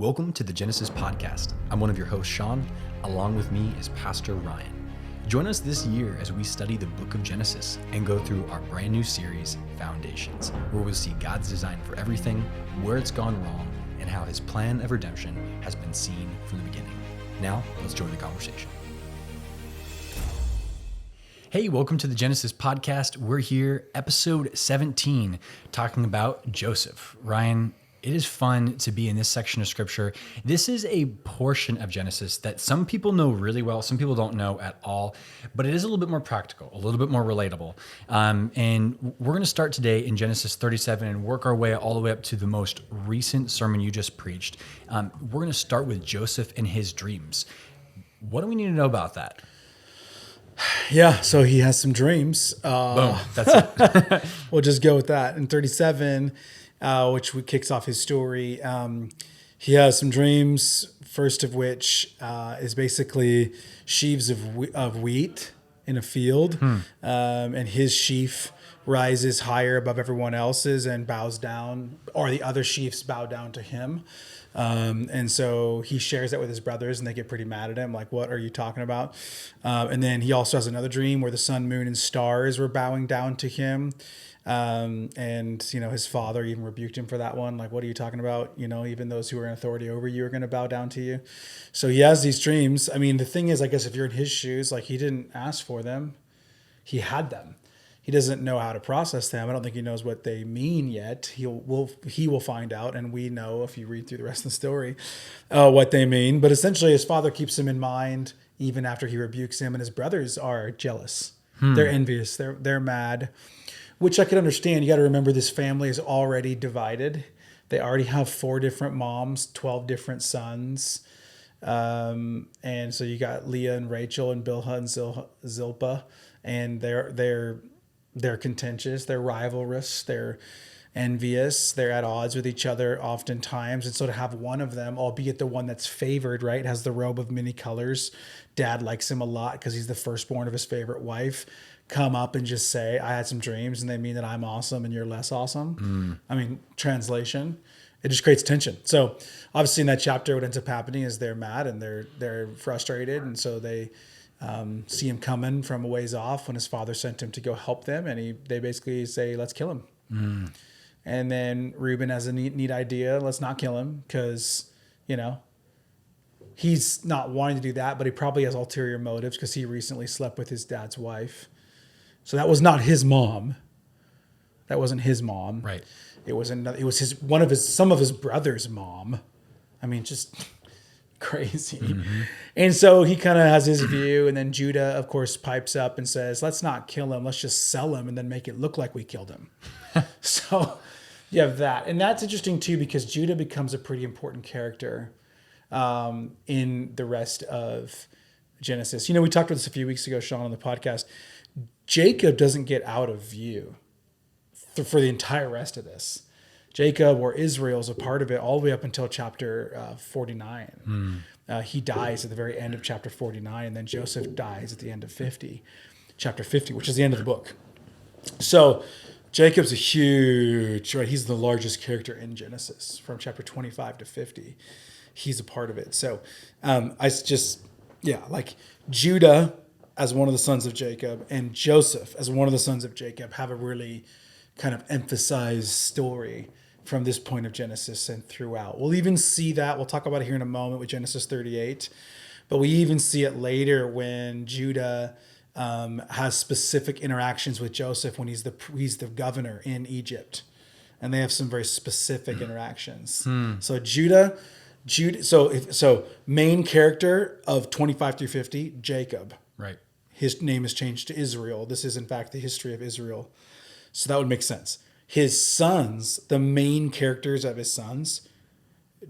Welcome to the Genesis Podcast. I'm one of your hosts, Sean. Along with me is Pastor Ryan. Join us this year as we study the book of Genesis and go through our brand new series, Foundations, where we'll see God's design for everything, where it's gone wrong, and how his plan of redemption has been seen from the beginning. Now, let's join the conversation. Hey, welcome to the Genesis Podcast. We're here, episode 17, talking about Joseph. Ryan, it is fun to be in this section of scripture. This is a portion of Genesis that some people know really well, some people don't know at all, but it is a little bit more practical, a little bit more relatable. And we're going to start today in Genesis 37 and work our way all the way up to the most recent sermon you just preached. We're going to start with Joseph and his dreams. What do we need to know about that? Yeah, so he has some dreams. Boom, that's it. We'll just go with that. In 37, which kicks off his story, he has some dreams, first of which is basically sheaves of wheat in a field. And his sheaf rises higher above everyone else's and bows down, or the other sheaves bow down to him. And so he shares that with his brothers and they get pretty mad at him. Like, what are you talking about? And then he also has another dream where the sun, moon, and stars were bowing down to him. And, his father even rebuked him for that one. Like, what are you talking about? Even those who are in authority over you are going to bow down to you. So he has these dreams. I mean, the thing is, I guess if you're in his shoes, like, he didn't ask for them. He had them. He doesn't know how to process them. I don't think he knows what they mean yet. He will find out, and we know if you read through the rest of the story what they mean. But essentially, his father keeps him in mind even after he rebukes him, and his brothers are jealous. They're envious. They're mad, which I can understand. You got to remember this family is already divided. They already have 4 different moms, 12 different sons. And so you got Leah and Rachel and Bilhah and Zilpah, and they're contentious, they're rivalrous, they're envious, they're at odds with each other oftentimes. And so to have one of them, albeit the one that's favored, right, has the robe of many colors, dad likes him a lot because he's the firstborn of his favorite wife, come up and just say, I had some dreams and they mean that I'm awesome and you're less awesome. I mean, translation, it just creates tension. So obviously in that chapter, what ends up happening is they're mad and they're frustrated. And so they see him coming from a ways off when his father sent him to go help them. And they basically say, let's kill him. And then Reuben has a neat idea. Let's not kill him because, he's not wanting to do that, but he probably has ulterior motives because he recently slept with his dad's wife. So that was not his mom. That wasn't his mom. Right. It was some of his brother's mom. I mean, just crazy. And so he kind of has his view, and then Judah, of course, pipes up and says, let's not kill him, let's just sell him and then make it look like we killed him. So you have that. And that's interesting too, because Judah becomes a pretty important character in the rest of Genesis. We talked about this a few weeks ago, Sean, on the podcast. Jacob doesn't get out of view for the entire rest of this. Jacob, or Israel, is a part of it all the way up until chapter 49. He dies at the very end of chapter 49, and then Joseph dies at the end of chapter 50, which is the end of the book. So Jacob's right? He's the largest character in Genesis from chapter 25 to 50. He's a part of it. So Judah as one of the sons of Jacob and Joseph as one of the sons of Jacob have a really kind of emphasized story from this point of Genesis and throughout. We'll even see that. We'll talk about it here in a moment with Genesis 38. But we even see it later when Judah has specific interactions with Joseph when he's the governor in Egypt. And they have some very specific interactions. So Judah, so main character of 25 through 50, Jacob. Right. His name is changed to Israel. This is, in fact, the history of Israel. So that would make sense. His sons, the main characters of his sons,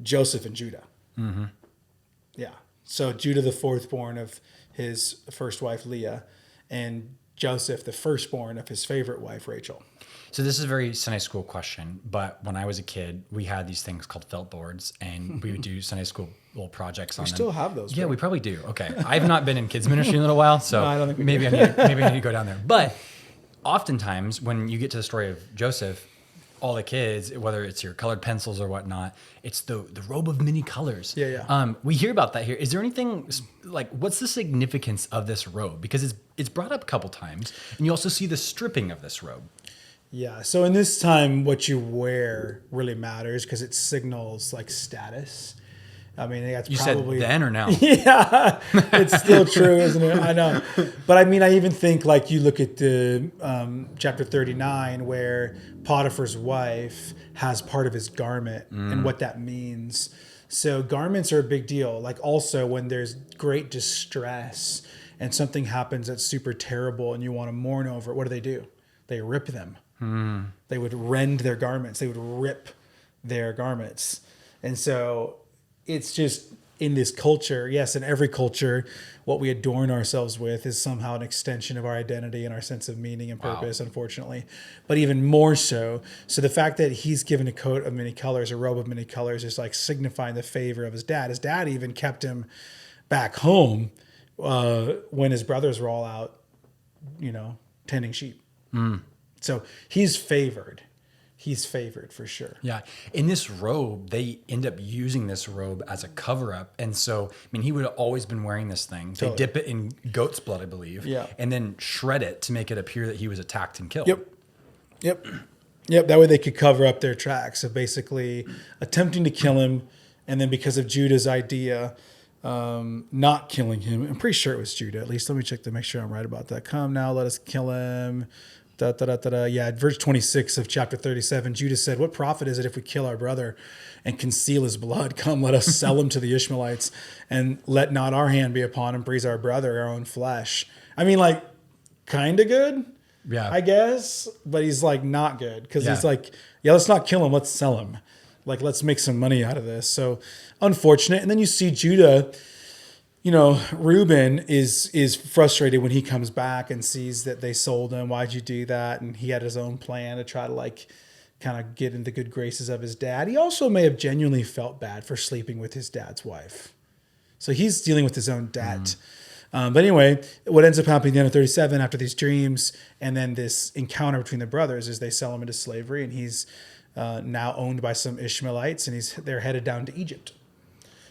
Joseph and Judah. Yeah. So Judah, the fourthborn of his first wife, Leah, and Joseph, the firstborn of his favorite wife, Rachel. So this is a very Sunday school question, but when I was a kid, we had these things called felt boards, and we would do Sunday school little projects on them. We still have those. Yeah, we probably do. Okay. I've not been in kids ministry in a little while, so no, I don't think maybe I need to go down there. But oftentimes when you get to the story of Joseph, all the kids, whether it's your colored pencils or whatnot, it's the robe of many colors. Yeah. We hear about that here. Is there anything like, what's the significance of this robe? Because it's brought up a couple times, and you also see the stripping of this robe. Yeah. So in this time, what you wear really matters because it signals like status. I mean, that's You probably said then or now? yeah, it's still true, isn't it? I know. But I mean, I even think like you look at the chapter 39 where Potiphar's wife has part of his garment and what that means. So garments are a big deal. Like also when there's great distress and something happens that's super terrible and you want to mourn over it, what do? They rip them. They would rend their garments. They would rip their garments. And so it's just in this culture, yes, in every culture, what we adorn ourselves with is somehow an extension of our identity and our sense of meaning and purpose, unfortunately. But even more so, so the fact that he's given a coat of many colors, a robe of many colors, is like signifying the favor of his dad. His dad even kept him back home when his brothers were all out, tending sheep. So he's favored. He's favored for sure. Yeah. In this robe, they end up using this robe as a cover up. And so, I mean, he would have always been wearing this thing. They dip it in goat's blood, I believe. Yeah. And then shred it to make it appear that he was attacked and killed. Yep. That way they could cover up their tracks of basically attempting to kill him. And then because of Judah's idea, not killing him. I'm pretty sure it was Judah. At least let me check to make sure I'm right about that. Come now, let us kill him. Yeah, verse 26 of chapter 37, Judah said, "What profit is it if we kill our brother and conceal his blood? Come, let us sell him to the Ishmaelites, and let not our hand be upon him, praise our brother, our own flesh." I mean, like, kind of good, I guess, but he's like not good because he's like, yeah, let's not kill him, let's sell him. Like, let's make some money out of this. So unfortunate. And then you see Judah, Reuben is frustrated when he comes back and sees that they sold him. Why'd you do that? And he had his own plan to try to like kind of get in the good graces of his dad. He also may have genuinely felt bad for sleeping with his dad's wife. So he's dealing with his own debt. But anyway, what ends up happening at the end of 37 after these dreams and then this encounter between the brothers is they sell him into slavery and he's now owned by some Ishmaelites and they're headed down to Egypt.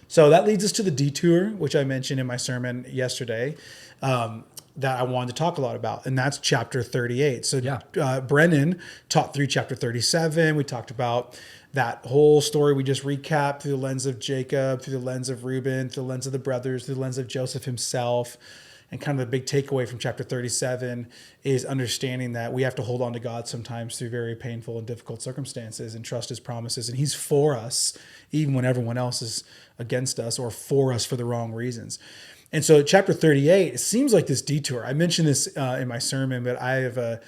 So that leads us to the detour, which I mentioned in my sermon yesterday, that I wanted to talk a lot about, and that's chapter 38. So Brennan taught through chapter 37. We talked about that whole story we just recapped through the lens of Jacob, through the lens of Reuben, through the lens of the brothers, through the lens of Joseph himself. And kind of the big takeaway from chapter 37 is understanding that we have to hold on to God sometimes through very painful and difficult circumstances and trust his promises. And he's for us, even when everyone else is against us or for us for the wrong reasons. And so chapter 38, it seems like this detour. I mentioned this in my sermon, but I have a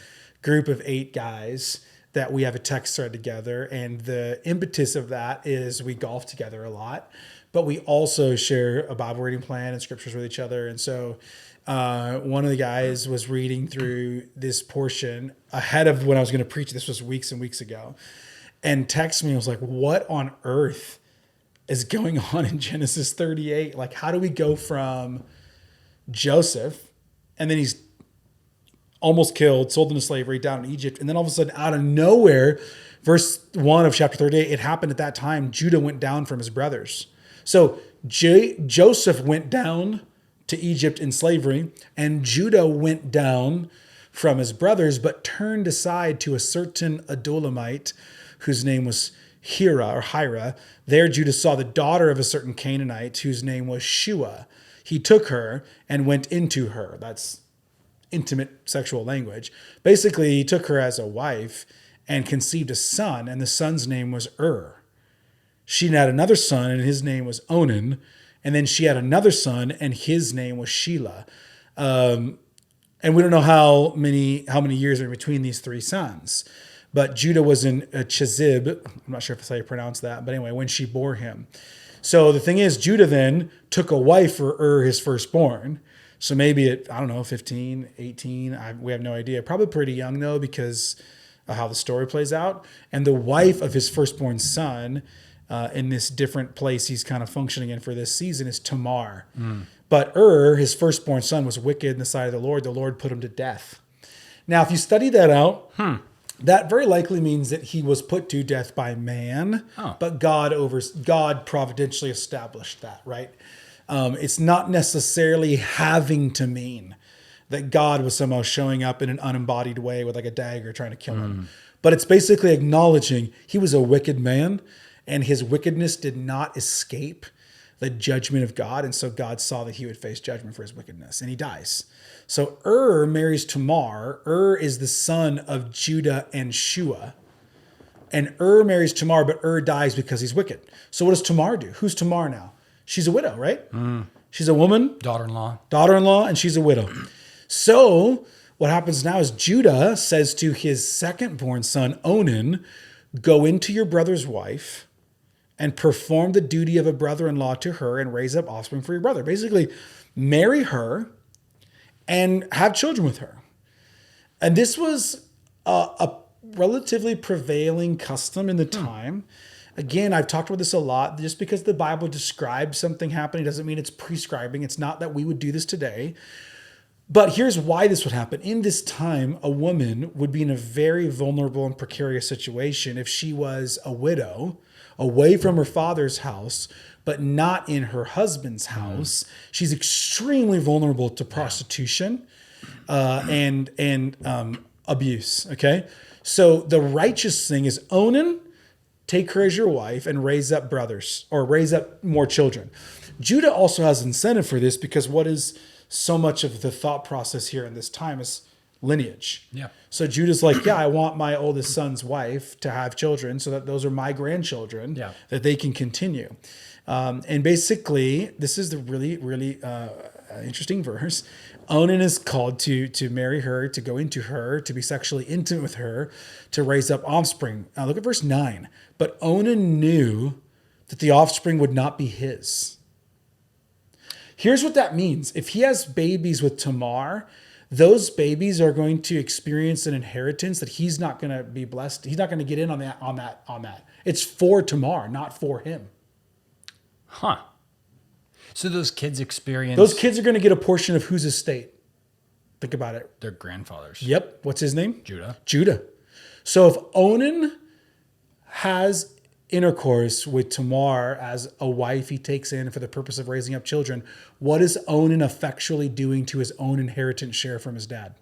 group of 8 guys that we have a text thread together. And the impetus of that is we golf together a lot, but we also share a Bible reading plan and scriptures with each other. And so one of the guys was reading through this portion ahead of when I was going to preach. This was weeks and weeks ago, and texted me. I was like, what on earth is going on in Genesis 38? Like, how do we go from Joseph and then he's almost killed, sold into slavery down in Egypt. And then all of a sudden out of nowhere, verse 1 of chapter 38, it happened at that time. Judah went down from his brothers. So Joseph went down to Egypt in slavery, and Judah went down from his brothers, but turned aside to a certain Adulamite whose name was Hira. There Judah saw the daughter of a certain Canaanite whose name was Shua. He took her and went into her. That's intimate sexual language. Basically, he took her as a wife and conceived a son, and the son's name was She had another son, and his name was Onan. And then she had another son, and his name was Shelah. And we don't know how many years are in between these 3 sons. But Judah was in Chezib. I'm not sure if that's how you pronounce that. But anyway, when she bore him. So the thing is, Judah then took a wife for his firstborn. So maybe at, 15, 18. We have no idea. Probably pretty young, though, because of how the story plays out. And the wife of his firstborn son, in this different place he's kind of functioning in for this season, is Tamar. But his firstborn son, was wicked in the sight of the Lord. The Lord put him to death. Now, if you study that out, that very likely means that he was put to death by man, but God providentially established that, right? It's not necessarily having to mean that God was somehow showing up in an unembodied way with like a dagger trying to kill him. But it's basically acknowledging he was a wicked man and his wickedness did not escape the judgment of God. And so God saw that he would face judgment for his wickedness and he dies. So marries Tamar. Is the son of Judah and Shua. And marries Tamar, but dies because he's wicked. So what does Tamar do? Who's Tamar now? She's a widow, right? She's a woman. Daughter-in-law, and she's a widow. So what happens now is Judah says to his second-born son, Onan, go into your brother's wife and perform the duty of a brother-in-law to her and raise up offspring for your brother. Basically, marry her and have children with her. And this was a relatively prevailing custom in the time. Again, I've talked about this a lot. Just because the Bible describes something happening doesn't mean it's prescribing. It's not that we would do this today. But here's why this would happen. In this time, a woman would be in a very vulnerable and precarious situation if she was a widow, away from her father's house, but not in her husband's house. She's extremely vulnerable to prostitution and abuse. Okay, so the righteous thing is Onan, take her as your wife and raise up brothers or raise up more children. Judah also has incentive for this because what is so much of the thought process here in this time is lineage. Yeah. So Judah's like, I want my oldest son's wife to have children so that those are my grandchildren that they can continue. And basically, this is the really, really interesting verse. Onan is called to marry her, to go into her, to be sexually intimate with her, to raise up offspring. Now look at verse 9. But Onan knew that the offspring would not be his. Here's what that means. If he has babies with Tamar, those babies are going to experience an inheritance that he's not going to be blessed. He's not going to get in on that. It's for Tamar, not for him. Huh. So those kids experience... Those kids are going to get a portion of whose estate? Think about it. Their grandfathers. Yep. What's his name? Judah. So if Onan has intercourse with Tamar as a wife he takes in for the purpose of raising up children, what is Onan effectually doing to his own inheritance share from his dad?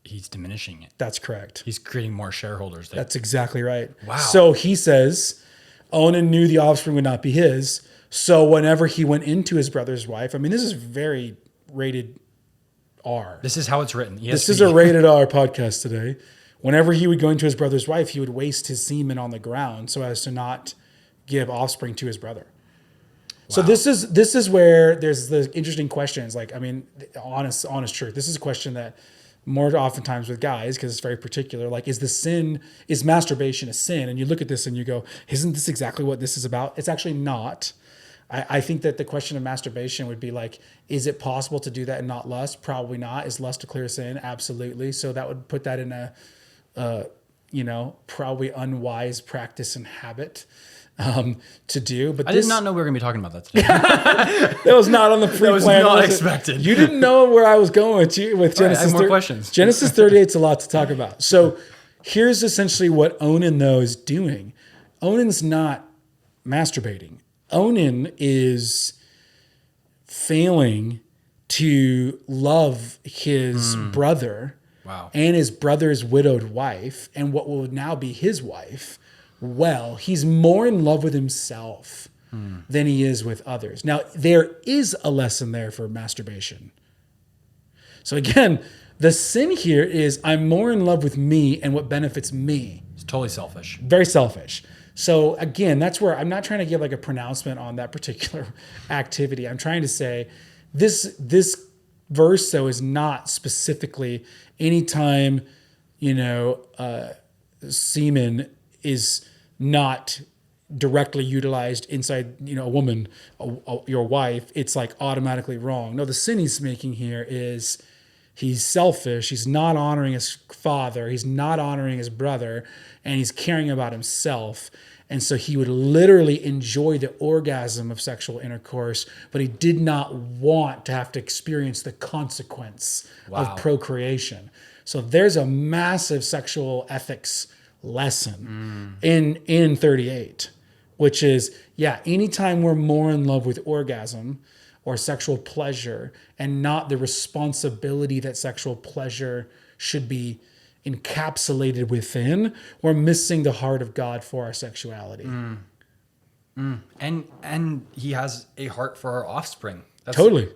He's diminishing it. That's correct. He's creating more shareholders there. That's exactly right. Wow. So he says Onan knew the offspring would not be his. So whenever he went into his brother's wife, I mean, this is very rated R. This is how it's written. ESV. This is a rated R podcast today. Whenever he would go into his brother's wife, he would waste his semen on the ground so as to not give offspring to his brother. Wow. So this is where there's the interesting questions. Like, I mean, honest truth. This is a question that more oftentimes with guys, because it's very particular, like, is masturbation a sin? And you look at this and you go, isn't this exactly what this is about? It's actually not. I think that the question of masturbation would be like, is it possible to do that and not lust? Probably not. Is lust a clear sin? Absolutely. So that would put that in a probably unwise practice and habit to do. But I did not know we were going to be talking about that today. That was not on the pre-plan. That was not expected. You didn't know where I was going with Genesis. Right, I have more questions. Genesis 38 is a lot to talk about. So here's essentially what Onan, though, is doing. Onan's not masturbating. Onan is failing to love his brother. Wow. And his brother's widowed wife, and what will now be his wife. Well, he's more in love with himself than he is with others. Now, there is a lesson there for masturbation. So again, the sin here is I'm more in love with me and what benefits me. It's totally selfish. Very selfish. So again, that's where I'm not trying to give like a pronouncement on that particular activity. I'm trying to say this verse, though, is not specifically anytime, semen is not directly utilized inside, a woman, your wife, it's like automatically wrong. No, the sin he's making here is he's selfish. He's not honoring his father. He's not honoring his brother, and he's caring about himself. And so he would literally enjoy the orgasm of sexual intercourse, but he did not want to have to experience the consequence of procreation. So there's a massive sexual ethics lesson in 38, which is, anytime we're more in love with orgasm or sexual pleasure and not the responsibility that sexual pleasure should be encapsulated within, we're missing the heart of God for our sexuality. And he has a heart for our offspring. Totally.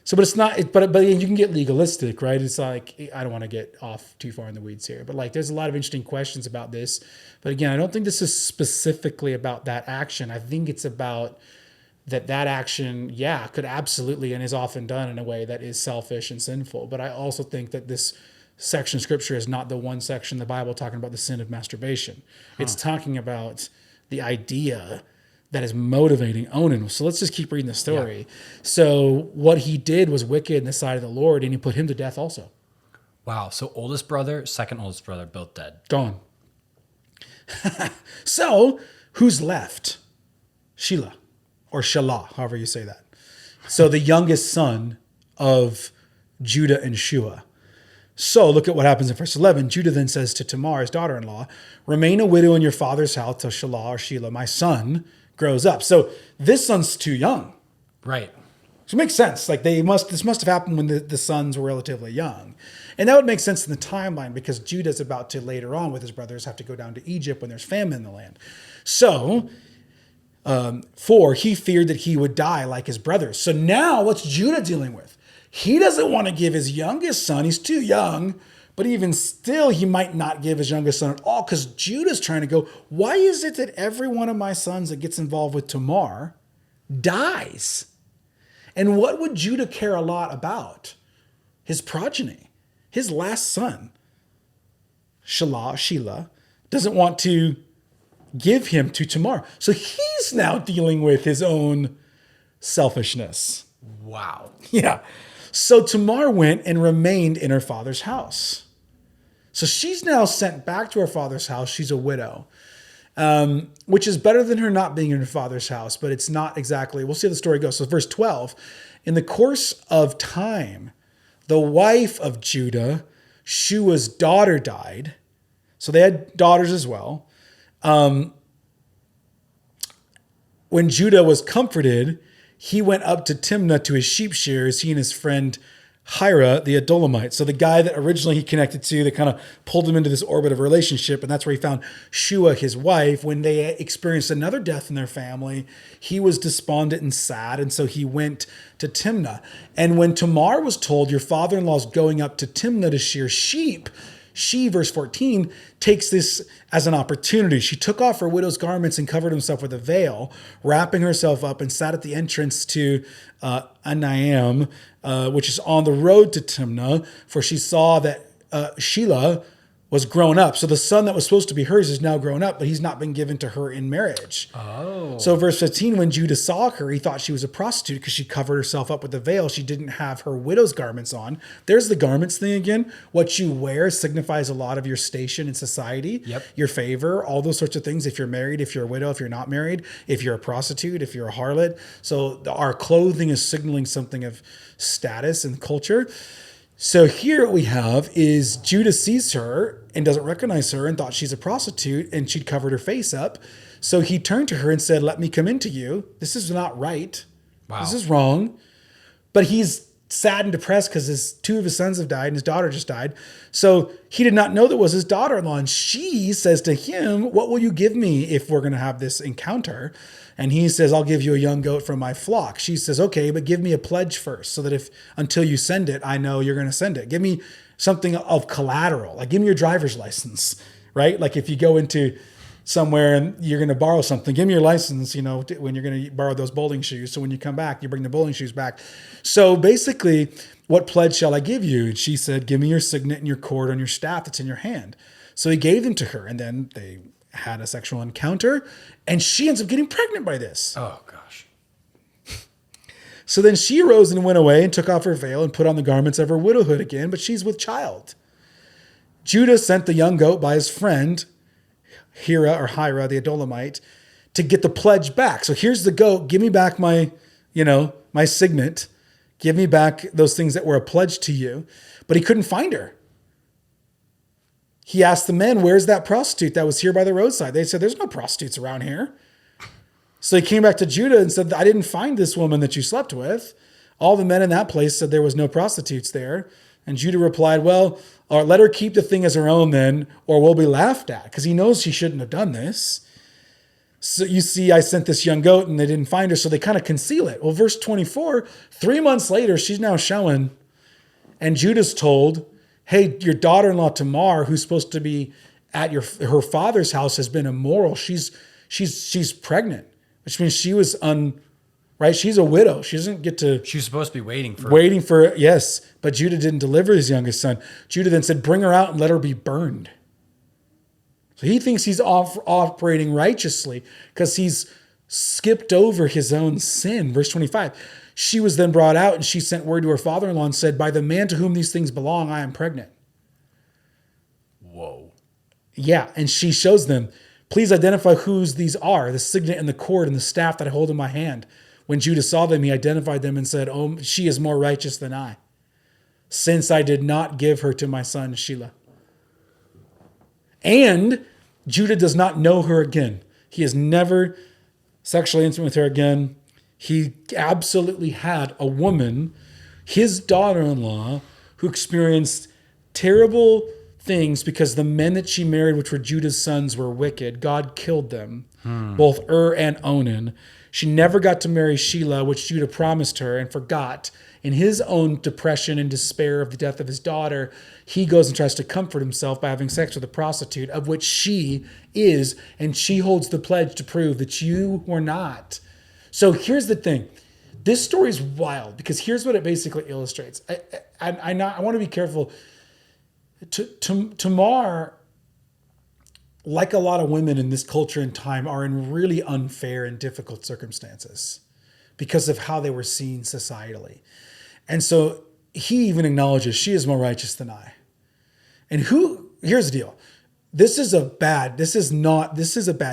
So, but it's not, but you can get legalistic, right? It's like, I don't want to get off too far in the weeds here, but like, there's a lot of interesting questions about this. But again, I don't think this is specifically about that action. I think it's about that action, could absolutely, and is often done in a way that is selfish and sinful. But I also think that this section of scripture is not the one section in the Bible talking about the sin of masturbation. It's talking about the idea that is motivating Onan. So let's just keep reading the story. So what he did was wicked in the sight of the Lord, and he put him to death also. Wow. So oldest brother, second oldest brother, both dead. Gone. So who's left? Shelah, or Shelah, however you say that. So the youngest son of Judah and Shua. So look at what happens in verse 11. Judah then says to Tamar, his daughter-in-law, remain a widow in your father's house till Shelah or Shelah, my son, grows up. So this son's too young. Right. So it makes sense. Like this must have happened when the sons were relatively young. And that would make sense in the timeline because Judah's about to later on with his brothers have to go down to Egypt when there's famine in the land. So, for he feared that he would die like his brothers. So now what's Judah dealing with? He doesn't want to give his youngest son, he's too young, but even still, he might not give his youngest son at all because Judah's trying to go, why is it that every one of my sons that gets involved with Tamar dies? And what would Judah care a lot about? His progeny, his last son, Shelah, doesn't want to give him to Tamar. So he's now dealing with his own selfishness. Wow. Yeah. So Tamar went and remained in her father's house. So she's now sent back to her father's house. She's a widow, which is better than her not being in her father's house, but it's not exactly. We'll see how the story goes. So verse 12, in the course of time, the wife of Judah, Shua's daughter, died. So they had daughters as well. When Judah was comforted, he went up to Timnah to his sheep shearers, he and his friend Hira, the Adullamite. So the guy that originally he connected to, that kind of pulled him into this orbit of relationship. And that's where he found Shua, his wife. When they experienced another death in their family, he was despondent and sad. And so he went to Timnah. And when Tamar was told, your father-in-law is going up to Timnah to shear sheep, she, verse 14, takes this as an opportunity. She took off her widow's garments and covered herself with a veil, wrapping herself up, and sat at the entrance to Anaim, which is on the road to Timnah, for she saw that Shelah was grown up. So the son that was supposed to be hers is now grown up, but he's not been given to her in marriage. Oh. So verse 15, when Judah saw her, he thought she was a prostitute because she covered herself up with a veil. She didn't have her widow's garments on. There's the garments thing again. What you wear signifies a lot of your station in society, your favor, all those sorts of things. If you're married, if you're a widow, if you're not married, if you're a prostitute, if you're a harlot. So our clothing is signaling something of status and culture. So here what we have is Judah sees her and doesn't recognize her and thought she's a prostitute and she'd covered her face up. So he turned to her and said, let me come into you. This is not right. Wow. This is wrong. But he's sad and depressed because two of his sons have died and his daughter just died. So he did not know that was his daughter-in-law. And she says to him, what will you give me if we're going to have this encounter? And he says, I'll give you a young goat from my flock. She says, okay, but give me a pledge first so that until you send it, I know you're going to send it. Give me something of collateral. Like give me your driver's license, right? Like if you go into somewhere and you're going to borrow something, give me your license, when you're going to borrow those bowling shoes. So when you come back, you bring the bowling shoes back. So basically, what pledge shall I give you? And she said, give me your signet and your cord on your staff that's in your hand. So he gave them to her, and then they had a sexual encounter, and she ends up getting pregnant by this. Oh, gosh. So then she arose and went away and took off her veil and put on the garments of her widowhood again, but she's with child. Judah sent the young goat by his friend Hira, the Adulamite, to get the pledge back. So here's the goat. Give me back my signet. Give me back those things that were a pledge to you. But he couldn't find her. He asked the men, where's that prostitute that was here by the roadside? They said, there's no prostitutes around here. So he came back to Judah and said, I didn't find this woman that you slept with. All the men in that place said there was no prostitutes there. And Judah replied, well, or let her keep the thing as her own then, or we'll be laughed at, because he knows she shouldn't have done this. So you see, I sent this young goat and they didn't find her, so they kind of conceal it. Well, verse 24, 3 months later, she's now showing, and Judah's told, hey, your daughter-in-law Tamar, who's supposed to be at her father's house, has been immoral. She's pregnant, which means she was right? She's a widow. She doesn't get to. She was supposed to be waiting for. Yes, but Judah didn't deliver his youngest son. Judah then said, bring her out and let her be burned. So he thinks he's operating righteously because he's skipped over his own sin. Verse 25. She was then brought out and she sent word to her father-in-law and said, by the man to whom these things belong, I am pregnant. Whoa. Yeah. And she shows them, please identify whose these are, the signet and the cord and the staff that I hold in my hand. When Judah saw them, he identified them and said, oh, she is more righteous than I, since I did not give her to my son Shelah. And Judah does not know her again. He has never sexually intimate with her again. He absolutely had a woman, his daughter-in-law, who experienced terrible things because the men that she married, which were Judah's sons, were wicked. God killed them, both and Onan. She never got to marry Shelah, which Judah promised her, and forgot. In his own depression and despair of the death of his daughter, he goes and tries to comfort himself by having sex with a prostitute, of which she is, and she holds the pledge to prove that you were not. So here's the thing. This story is wild because here's what it basically illustrates. I want to be careful. Tamar, like a lot of women in this culture and time, are in really unfair and difficult circumstances because of how they were seen societally. And so he even acknowledges she is more righteous than I. And here's the deal. This is a bad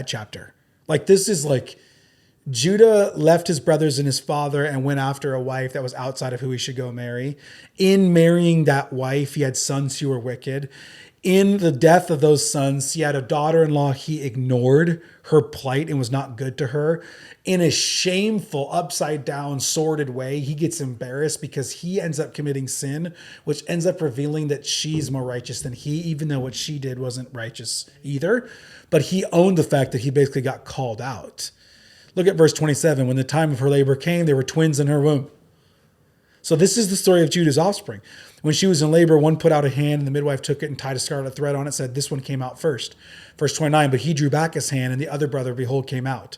chapter. Like, this is like Judah left his brothers and his father and went after a wife that was outside of who he should go marry. In marrying that wife, he had sons who were wicked. In the death of those sons, he had a daughter-in-law he ignored her plight and was not good to her. In a shameful, upside-down, sordid way, he gets embarrassed because he ends up committing sin, which ends up revealing that she's more righteous than he, even though what she did wasn't righteous either. But he owned the fact that he basically got called out. Look at verse 27. When the time of her labor came, there were twins in her womb. So this is the story of Judah's offspring. When she was in labor, one put out a hand and the midwife took it and tied a scarlet thread on it, said, this one came out first. Verse 29, but he drew back his hand and the other brother, behold, came out.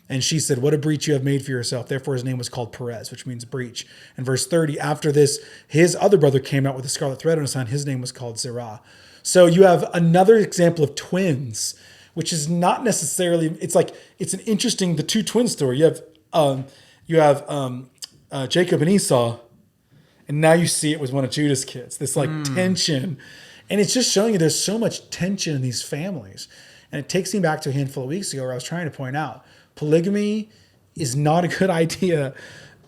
And she said, what a breach you have made for yourself. Therefore his name was called Perez, which means breach. And verse 30, after this, his other brother came out with a scarlet thread on his hand. His name was called Zerah. So you have another example of twins, which is not necessarily, it's an interesting, the two twin story. You have Jacob and Esau, and now you see it was one of Judah's kids, this tension. And it's just showing you there's so much tension in these families. And it takes me back to a handful of weeks ago where I was trying to point out polygamy is not a good idea.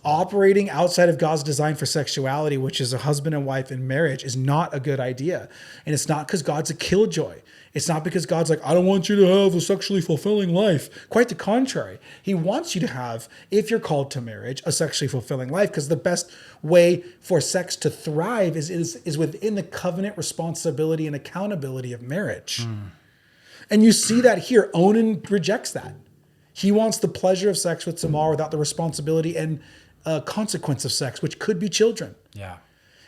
Operating outside of God's design for sexuality, which is a husband and wife in marriage, is not a good idea. And it's not because God's a killjoy. It's not because God's like, I don't want you to have a sexually fulfilling life. Quite the contrary. He wants you to have, if you're called to marriage, a sexually fulfilling life, because the best way for sex to thrive is within the covenant responsibility and accountability of marriage. And you see that here. Onan rejects that. He wants the pleasure of sex with Tamar without the responsibility and consequence of sex, which could be children. Yeah.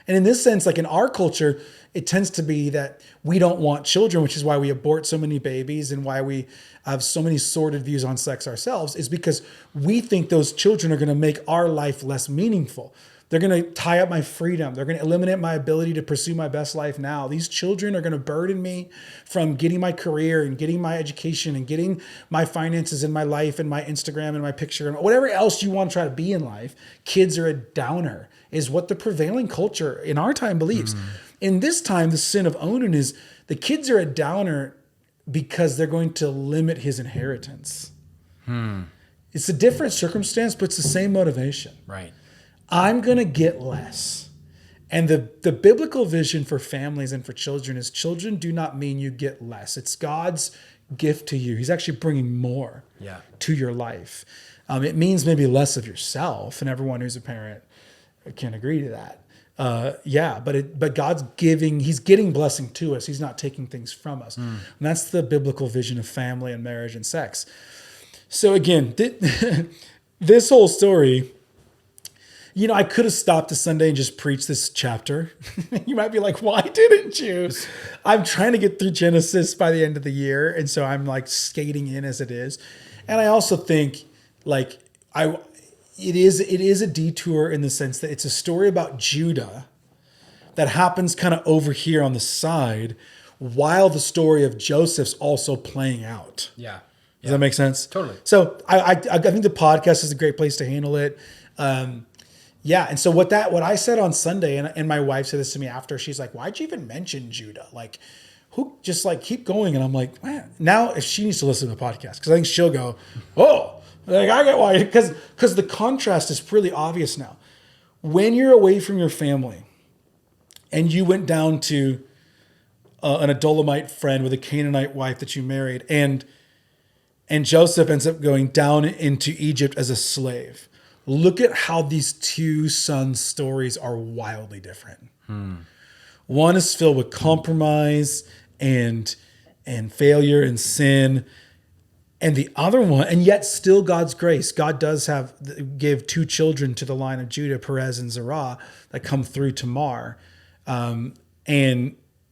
And in this sense, like in our culture, it tends to be that we don't want children, which is why we abort so many babies and why we have so many sordid views on sex ourselves, is because we think those children are going to make our life less meaningful. They're going to tie up my freedom. They're going to eliminate my ability to pursue my best life now. These children are going to burden me from getting my career and getting my education and getting my finances in my life and my Instagram and my picture and whatever else you want to try to be in life. Kids are a downer, is what the prevailing culture in our time believes. In this time, the sin of Onan is the kids are a downer because they're going to limit his inheritance. It's a different circumstance, but it's the same motivation. Right. I'm going to get less. And the biblical vision for families and for children is children do not mean you get less. It's God's gift to you. He's actually bringing more to your life. It means maybe less of yourself, and everyone who's a parent can agree to that. But God's giving, he's getting blessing to us. He's not taking things from us. And that's the biblical vision of family and marriage and sex. So again, this whole story, you know, I could have stopped a Sunday and just preached this chapter. You might be like, why didn't you? I'm trying to get through Genesis by the end of the year. And so I'm like skating in as it is. And I also think like it is a detour in the sense that it's a story about Judah that happens kind of over here on the side while the story of Joseph's also playing out. Yeah. Does that make sense? Totally. So I think the podcast is a great place to handle it. And so what I said on Sunday, and my wife said this to me after, she's like, why'd you even mention Judah? Like, who just like keep going? And I'm like, man, now if she needs to listen to the podcast, because I think she'll go, oh, like I get why, because the contrast is really obvious now. When you're away from your family and you went down to an Adullamite friend with a Canaanite wife that you married, and Joseph ends up going down into Egypt as a slave. Look at how these two sons' stories are wildly different. One is filled with compromise and failure and sin. And the other one, and yet still God's grace. God does give two children to the line of Judah, Perez and Zerah, that come through Tamar. And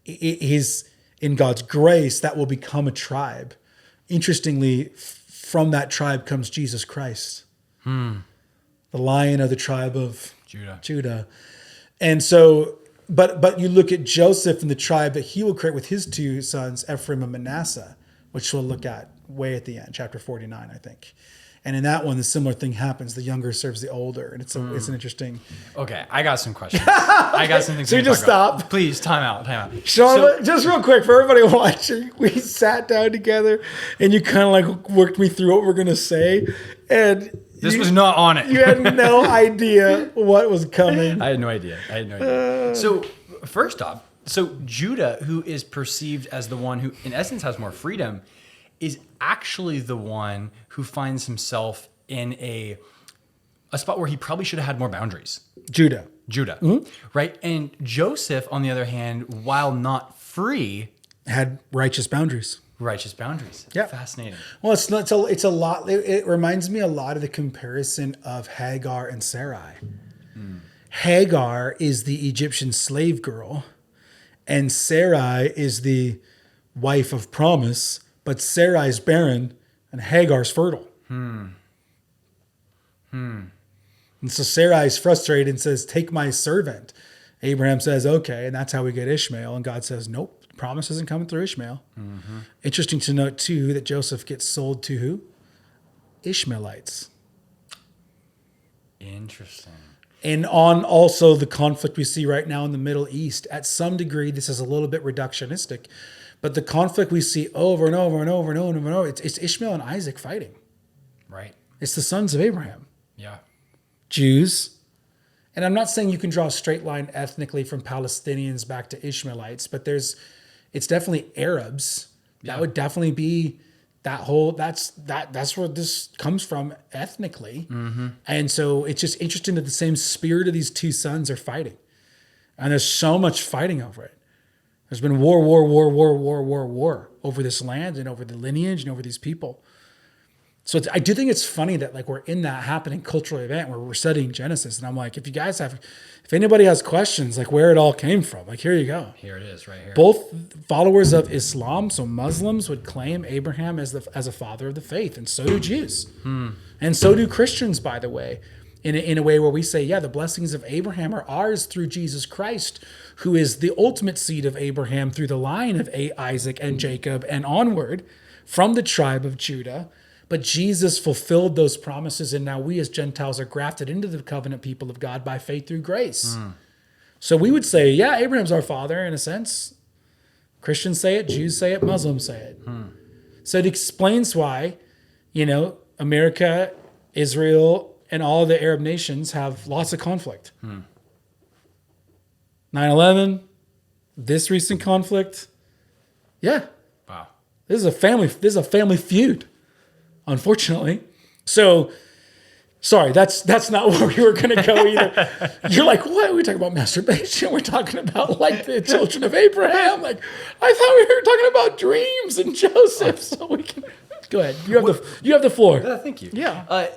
it is in God's grace that will become a tribe. Interestingly, from that tribe comes Jesus Christ. The Lion of the tribe of Judah. And so, but you look at Joseph and the tribe that he will create with his two sons, Ephraim and Manasseh, which we'll look at way at the end, chapter 49, I think. And in that one, the similar thing happens. The younger serves the older. And it's an interesting... Okay, I got some questions. I got something. So you just stop? Please, time out. Sean, just real quick, for everybody watching, we sat down together and you kind of like worked me through what we're going to say. And... This was not on it. You had no idea what was coming. I had no idea. So first off, Judah, who is perceived as the one who in essence has more freedom, is actually the one who finds himself in a spot where he probably should have had more boundaries. Judah. Right? And Joseph, on the other hand, while not free, had righteous boundaries. Yeah. Fascinating. Well, it's a lot. It reminds me a lot of the comparison of Hagar and Sarai. Hagar is the Egyptian slave girl, and Sarai is the wife of promise, but Sarai's barren and Hagar's fertile. And so Sarai's frustrated and says, take my servant. Abraham says, okay. And that's how we get Ishmael. And God says, nope. Promise isn't coming through Ishmael. Interesting to note, too, that Joseph gets sold to who? Ishmaelites. Interesting. And on also the conflict we see right now in the Middle East, at some degree, this is a little bit reductionistic, but the conflict we see over and over and over and over and over, it's Ishmael and Isaac fighting. Right. It's the sons of Abraham. Yeah. Jews. And I'm not saying you can draw a straight line ethnically from Palestinians back to Ishmaelites, but it's definitely Arabs. That would definitely be that's where this comes from ethnically. And so it's just interesting that the same spirit of these two sons are fighting. And there's so much fighting over it. There's been war over this land and over the lineage and over these people. So I do think it's funny that like we're in that happening cultural event where we're studying Genesis. And I'm like, if anybody has questions, like where it all came from, like, here you go. Here it is right here. Both followers of Islam, so Muslims, would claim Abraham as a father of the faith. And so do Jews. And so do Christians, by the way, in a way where we say, yeah, the blessings of Abraham are ours through Jesus Christ, who is the ultimate seed of Abraham through the line of Isaac and Jacob and onward from the tribe of Judah. But Jesus fulfilled those promises, and now we as Gentiles are grafted into the covenant people of God by faith through grace. So we would say, yeah, Abraham's our father in a sense. Christians say it, Jews say it, Muslims say it. So it explains why, America, Israel, and all the Arab nations have lots of conflict. 9/11, this recent conflict, yeah. Wow. This is a family feud, unfortunately. So, sorry, that's not where we were going to go either. You're like, what? Are we talking about masturbation? We're talking about like the children of Abraham. Like, I thought we were talking about dreams and Joseph. So we can go ahead. You have the floor. Thank you. Yeah.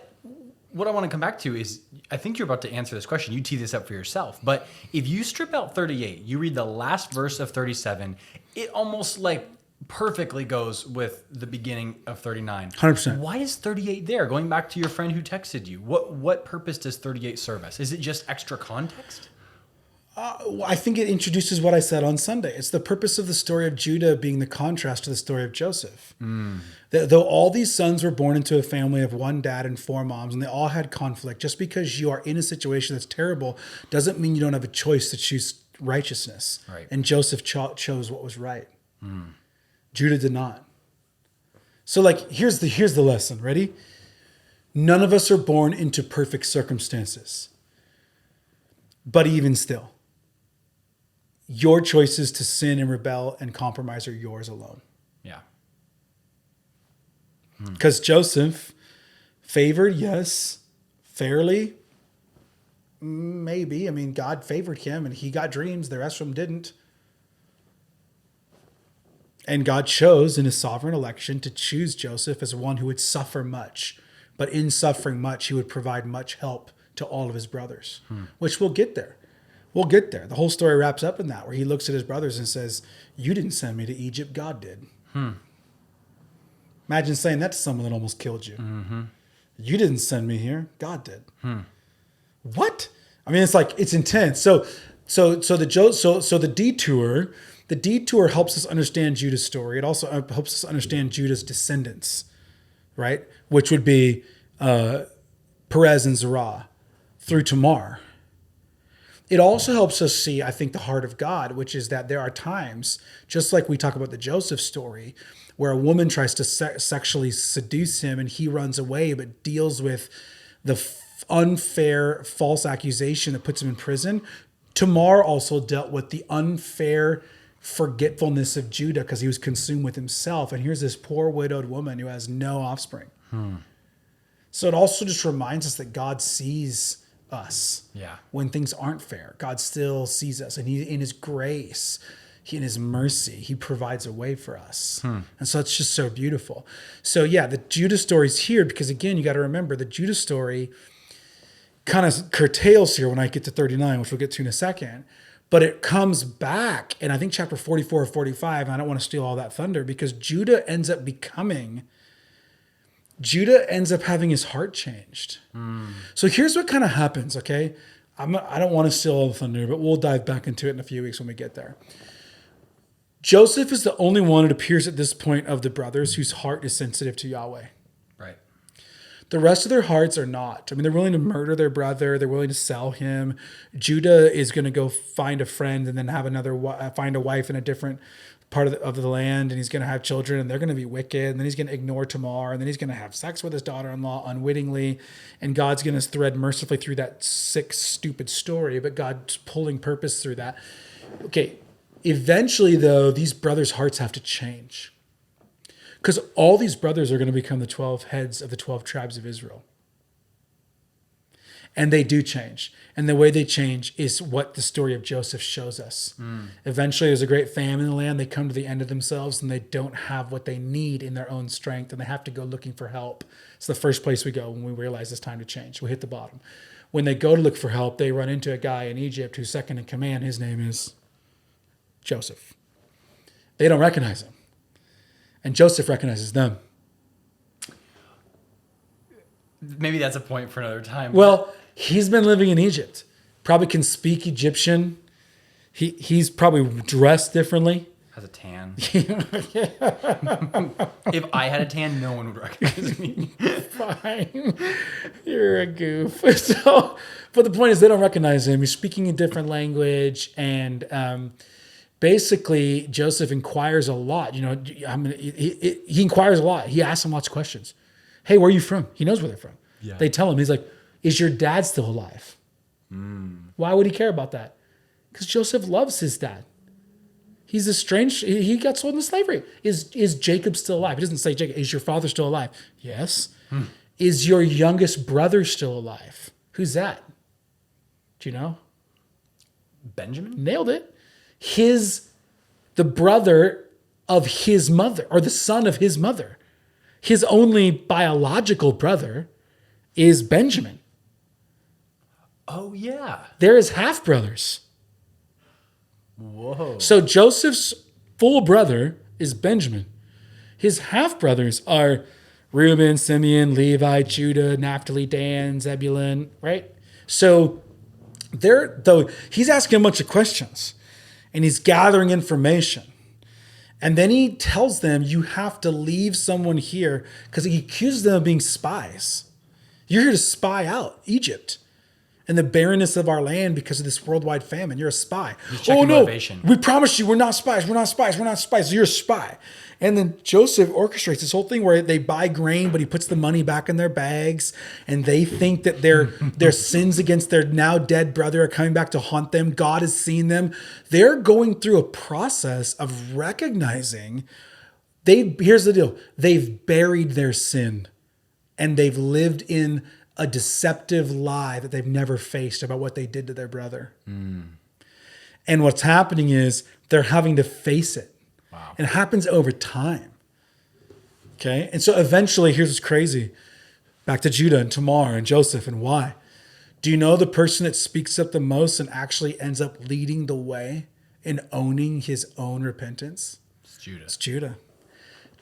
What I want to come back to is, I think you're about to answer this question. You tee this up for yourself. But if you strip out 38, you read the last verse of 37, it almost like perfectly goes with the beginning of 39. 100%. Why is 38 there? Going back to your friend who texted you, what purpose does 38 serve us? Is it just extra context? I think it introduces what I said on Sunday. It's the purpose of the story of Judah being the contrast to the story of Joseph. Though all these sons were born into a family of one dad and four moms, and they all had conflict, just because you are in a situation that's terrible doesn't mean you don't have a choice to choose righteousness. Right. And Joseph chose what was right. Judah did not. So here's the lesson. Ready? None of us are born into perfect circumstances. But even still, your choices to sin and rebel and compromise are yours alone. Yeah. Because Joseph, favored, yes. Fairly, maybe. I mean, God favored him and he got dreams. The rest of them didn't. And God chose in his sovereign election to choose Joseph as one who would suffer much. But in suffering much, he would provide much help to all of his brothers, which we'll get there. We'll get there. The whole story wraps up in that, where he looks at his brothers and says, you didn't send me to Egypt, God did. Imagine saying that to someone that almost killed you. You didn't send me here, God did. What? I mean, it's intense. So the detour helps us understand Judah's story. It also helps us understand Judah's descendants, right? Which would be Perez and Zerah through Tamar. It also helps us see, I think, the heart of God, which is that there are times, just like we talk about the Joseph story, where a woman tries to sexually seduce him and he runs away, but deals with the unfair false accusation that puts him in prison. Tamar also dealt with the unfair forgetfulness of Judah because he was consumed with himself. And here's this poor widowed woman who has no offspring. So it also just reminds us that God sees us when things aren't fair. God still sees us, and he, in his grace, in his mercy, he provides a way for us. And so it's just so beautiful. So the Judah story is here because, again, you got to remember the Judah story kind of curtails here when I get to 39, which we'll get to in a second. But it comes back, and I think chapter 44 or 45, and I don't want to steal all that thunder, because Judah ends up having his heart changed. So here's what kind of happens, okay? I don't want to steal all the thunder, but we'll dive back into it in a few weeks when we get there. Joseph is the only one, it appears at this point, of the brothers whose heart is sensitive to Yahweh. Right. The rest of their hearts are not. I mean, they're willing to murder their brother. They're willing to sell him. Judah is going to go find a friend and then have find a wife in a different part of the land, and he's going to have children, and they're going to be wicked, and then he's going to ignore Tamar, and then he's going to have sex with his daughter-in-law unwittingly, and God's going to thread mercifully through that sick, stupid story, but God's pulling purpose through that. Okay, eventually, though, these brothers' hearts have to change, because all these brothers are going to become the 12 heads of the 12 tribes of Israel. And they do change. And the way they change is what the story of Joseph shows us. Eventually, there's a great famine in the land. They come to the end of themselves, and they don't have what they need in their own strength, and they have to go looking for help. It's the first place we go when we realize it's time to change. We hit the bottom. When they go to look for help, they run into a guy in Egypt who's second in command. His name is Joseph. They don't recognize him. And Joseph recognizes them. Maybe that's a point for another time. Well, he's been living in Egypt. Probably can speak Egyptian. He's probably dressed differently. Has a tan. If I had a tan, no one would recognize me. Fine. You're a goof. So, but the point is they don't recognize him. He's speaking a different language. And basically Joseph inquires a lot. You know, he inquires a lot. He asks him lots of questions. Hey, where are you from? He knows where they're from. Yeah. They tell him, he's like, is your dad still alive? Why would he care about that? Because Joseph loves his dad. He's estranged. He got sold into slavery. Is Jacob still alive? He doesn't say, Jacob, is your father still alive? Yes. Is your youngest brother still alive? Who's that? Do you know? Benjamin? Nailed it. The brother of his mother, or the son of his mother. His only biological brother is Benjamin. Oh, yeah. They're his half brothers. Whoa. So Joseph's full brother is Benjamin. His half brothers are Reuben, Simeon, Levi, Judah, Naphtali, Dan, Zebulun, right? So he's asking a bunch of questions and he's gathering information. And then he tells them, you have to leave someone here because he accuses them of being spies. You're here to spy out Egypt and the barrenness of our land because of this worldwide famine. You're a spy. Oh, no. Motivation. We promise you we're not spies. We're not spies. We're not spies. You're a spy. And then Joseph orchestrates this whole thing where they buy grain, but he puts the money back in their bags. And they think that their sins against their now dead brother are coming back to haunt them. God has seen them. They're going through a process of recognizing here's the deal. They've buried their sin and they've lived in a deceptive lie that they've never faced about what they did to their brother. And what's happening is they're having to face it. Wow. And it happens over time. Okay. And so eventually, here's what's crazy. Back to Judah and Tamar and Joseph and why. Do you know the person that speaks up the most and actually ends up leading the way in owning his own repentance? It's Judah. It's Judah.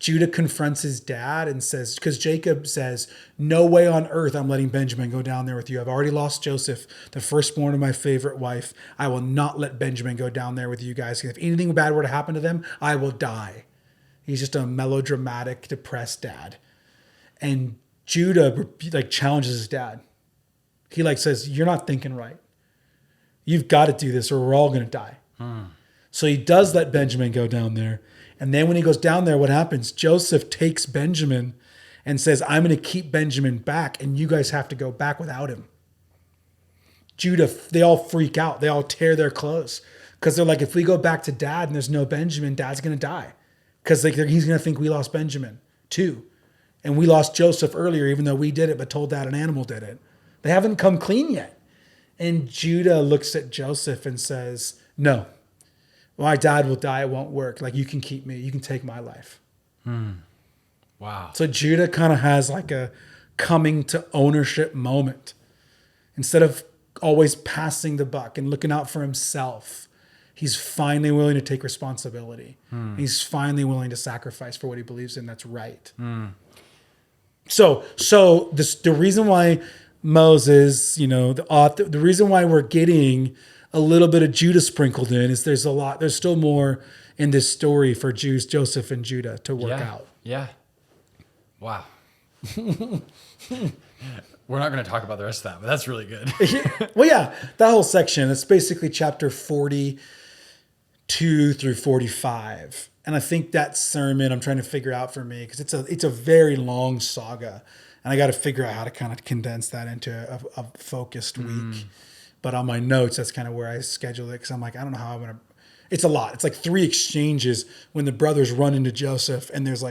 Judah confronts his dad and says, because Jacob says, no way on earth I'm letting Benjamin go down there with you. I've already lost Joseph, the firstborn of my favorite wife. I will not let Benjamin go down there with you guys. If anything bad were to happen to them, I will die. He's just a melodramatic, depressed dad. And Judah challenges his dad. He says, you're not thinking right. You've got to do this or we're all going to die. So he does let Benjamin go down there. And then when he goes down there, what happens? Joseph takes Benjamin and says, I'm going to keep Benjamin back and you guys have to go back without him. Judah, they all freak out. They all tear their clothes because they're like, if we go back to dad and there's no Benjamin, dad's going to die because he's going to think we lost Benjamin too. And we lost Joseph earlier, even though we did it, but told dad an animal did it. They haven't come clean yet. And Judah looks at Joseph and says, no. My dad will die. It won't work. You can keep me. You can take my life. Wow. So Judah kind of has a coming to ownership moment. Instead of always passing the buck and looking out for himself, he's finally willing to take responsibility. He's finally willing to sacrifice for what he believes in that's right. So the reason why Moses, the reason why we're getting a little bit of Judah sprinkled in is there's still more in this story for Joseph and Judah to work out. Yeah. Wow. We're not going to talk about the rest of that, but that's really good. Well, yeah, that whole section, it's basically chapter 42 through 45. And I think that sermon I'm trying to figure out for me, because it's a very long saga. And I got to figure out how to kind of condense that into a focused week. But on my notes, that's kind of where I schedule it because I'm like, I don't know how I'm going to. It's a lot. It's 3 exchanges when the brothers run into Joseph and there's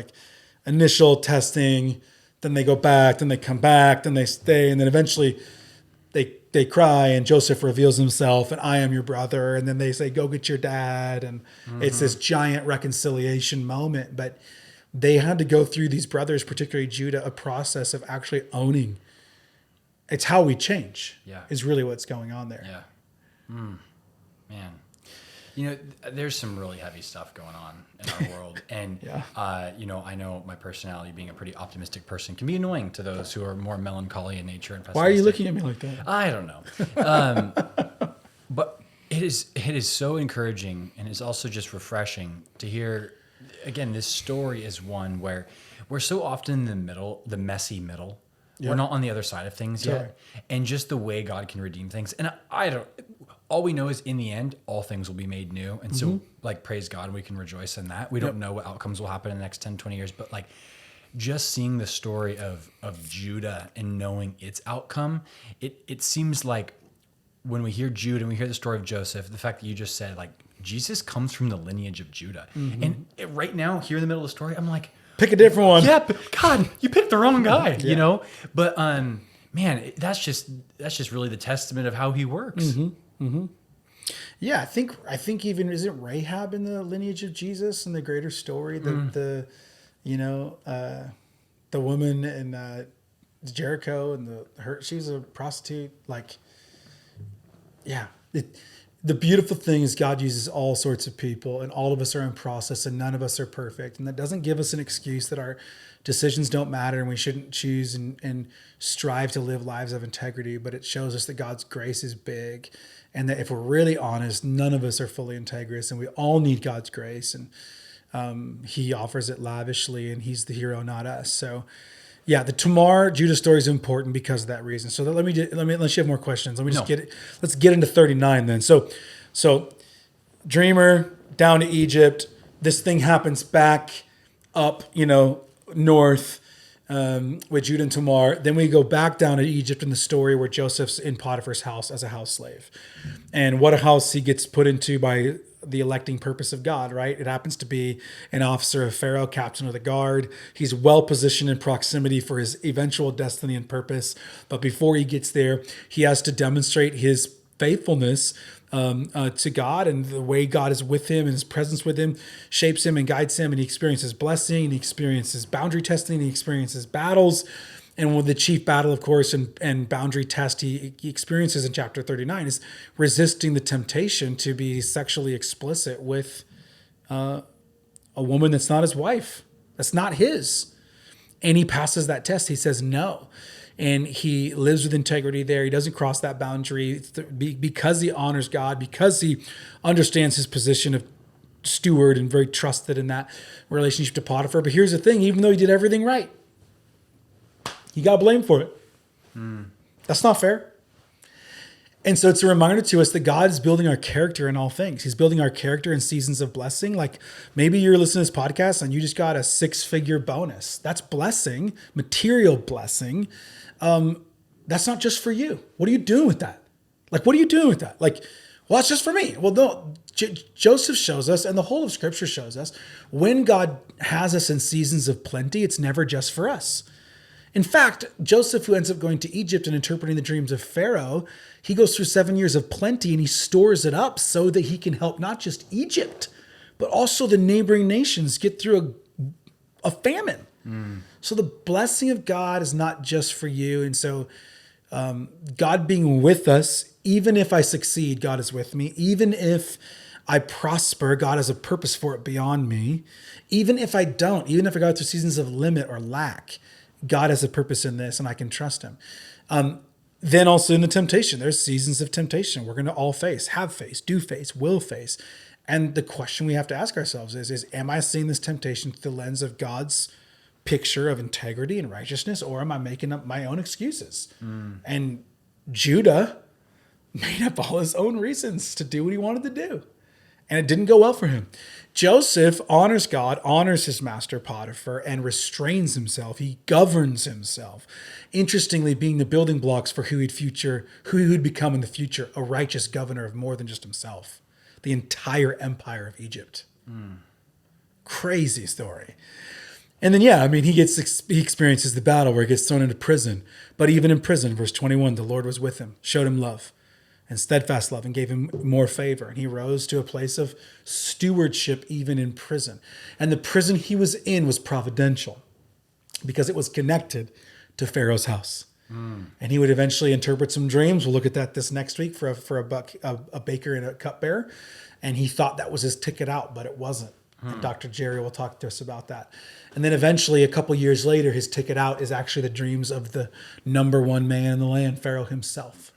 initial testing, then they go back, then they come back, then they stay, and then eventually they cry and Joseph reveals himself and I am your brother. And then they say, go get your dad. And it's this giant reconciliation moment. But they had to go through, these brothers, particularly Judah, a process of actually owning. It's how we change. Yeah. Is really what's going on there. Yeah. Man. There's some really heavy stuff going on in our world. And, I know my personality, being a pretty optimistic person, can be annoying to those who are more melancholy in nature and pessimistic. Why are you looking at me like that? I don't know. But it is so encouraging, and it's also just refreshing to hear, again, this story is one where we're so often in the middle, the messy middle. We're not on the other side of things yet. And just the way God can redeem things. And all we know is in the end, all things will be made new. And so like, praise God, we can rejoice in that. We don't know what outcomes will happen in the next 10, 20 years, but like just seeing the story of Judah and knowing its outcome, it seems like when we hear Judah and we hear the story of Joseph, the fact that you just said like Jesus comes from the lineage of Judah. And right now here in the middle of the story, I'm like, Pick a different one. yeah, but God, you picked the wrong guy, you know? But man, that's just really the testament of how he works. Yeah, I think even isn't Rahab in the lineage of Jesus in the greater story? The woman in Jericho and she's a prostitute. Like, yeah. The beautiful thing is God uses all sorts of people, and all of us are in process, and none of us are perfect. And that doesn't give us an excuse that our decisions don't matter and we shouldn't choose and strive to live lives of integrity. But it shows us that God's grace is big, and that if we're really honest, none of us are fully integrous, and we all need God's grace. And he offers it lavishly, and he's the hero, not us. So yeah, the Tamar Judah story is important because of that reason. So unless you have more questions, let me just let's get into 39 then. So dreamer down to Egypt. This thing happens back up, north with Judah and Tamar. Then we go back down to Egypt in the story where Joseph's in Potiphar's house as a house slave. And what a house he gets put into by the electing purpose of God, right? It happens to be an officer of Pharaoh, captain of the guard. He's well positioned in proximity for his eventual destiny and purpose. But before he gets there, he has to demonstrate his faithfulness to God, and the way God is with him and his presence with him shapes him and guides him, and he experiences blessing, and he experiences boundary testing, and he experiences battles. And with the chief battle, of course, and boundary test he experiences in chapter 39 is resisting the temptation to be sexually explicit with a woman that's not his wife, that's not his. And he passes that test. He says no. And he lives with integrity there. He doesn't cross that boundary because he honors God, because he understands his position of steward and very trusted in that relationship to Potiphar. But here's the thing, even though he did everything right, he got blamed for it. That's not fair. And so it's a reminder to us that God is building our character in all things. He's building our character in seasons of blessing. Like maybe you're listening to this podcast and you just got a 6-figure bonus. That's blessing, material blessing. That's not just for you. What are you doing with that? Like, what are you doing with that? Like, well, it's just for me. Well, no, Joseph shows us, and the whole of Scripture shows us, when God has us in seasons of plenty, it's never just for us. In fact, Joseph, who ends up going to Egypt and interpreting the dreams of Pharaoh, he goes through 7 years of plenty and he stores it up so that he can help not just Egypt, but also the neighboring nations get through a famine. So the blessing of God is not just for you. And so God being with us, even if I succeed, God is with me. Even if I prosper, God has a purpose for it beyond me. Even if I don't, even if I go through seasons of limit or lack, God has a purpose in this and I can trust him. Then also in the temptation, there's seasons of temptation we're going to all face, have faced, do face, will face. And the question we have to ask ourselves is am I seeing this temptation through the lens of God's picture of integrity and righteousness, or am I making up my own excuses? And Judah made up all his own reasons to do what he wanted to do. And it didn't go well for him. Joseph honors God, honors his master Potiphar, and restrains himself. He governs himself. Interestingly, being the building blocks for who he'd become in the future, a righteous governor of more than just himself. The entire empire of Egypt. Crazy story. And then, he experiences the battle where he gets thrown into prison. But even in prison, verse 21, the Lord was with him, showed him love and steadfast love, and gave him more favor. And he rose to a place of stewardship even in prison. And the prison he was in was providential because it was connected to Pharaoh's house. And he would eventually interpret some dreams. We'll look at that this next week for a baker and a cupbearer. And he thought that was his ticket out, but it wasn't. And Dr. Jerry will talk to us about that. And then eventually, a couple years later, his ticket out is actually the dreams of the number one man in the land, Pharaoh himself.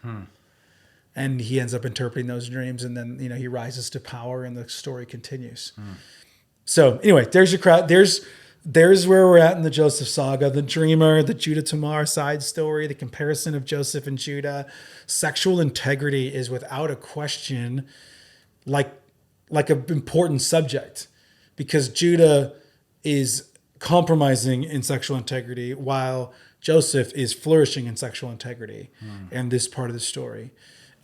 And he ends up interpreting those dreams, and then he rises to power, and the story continues. So anyway, there's your crowd. There's there's where we're at in the Joseph saga. The dreamer, the Judah Tamar side story, the comparison of Joseph and Judah. Sexual integrity is without a question like an important subject, because Judah is compromising in sexual integrity while Joseph is flourishing in sexual integrity in this part of the story.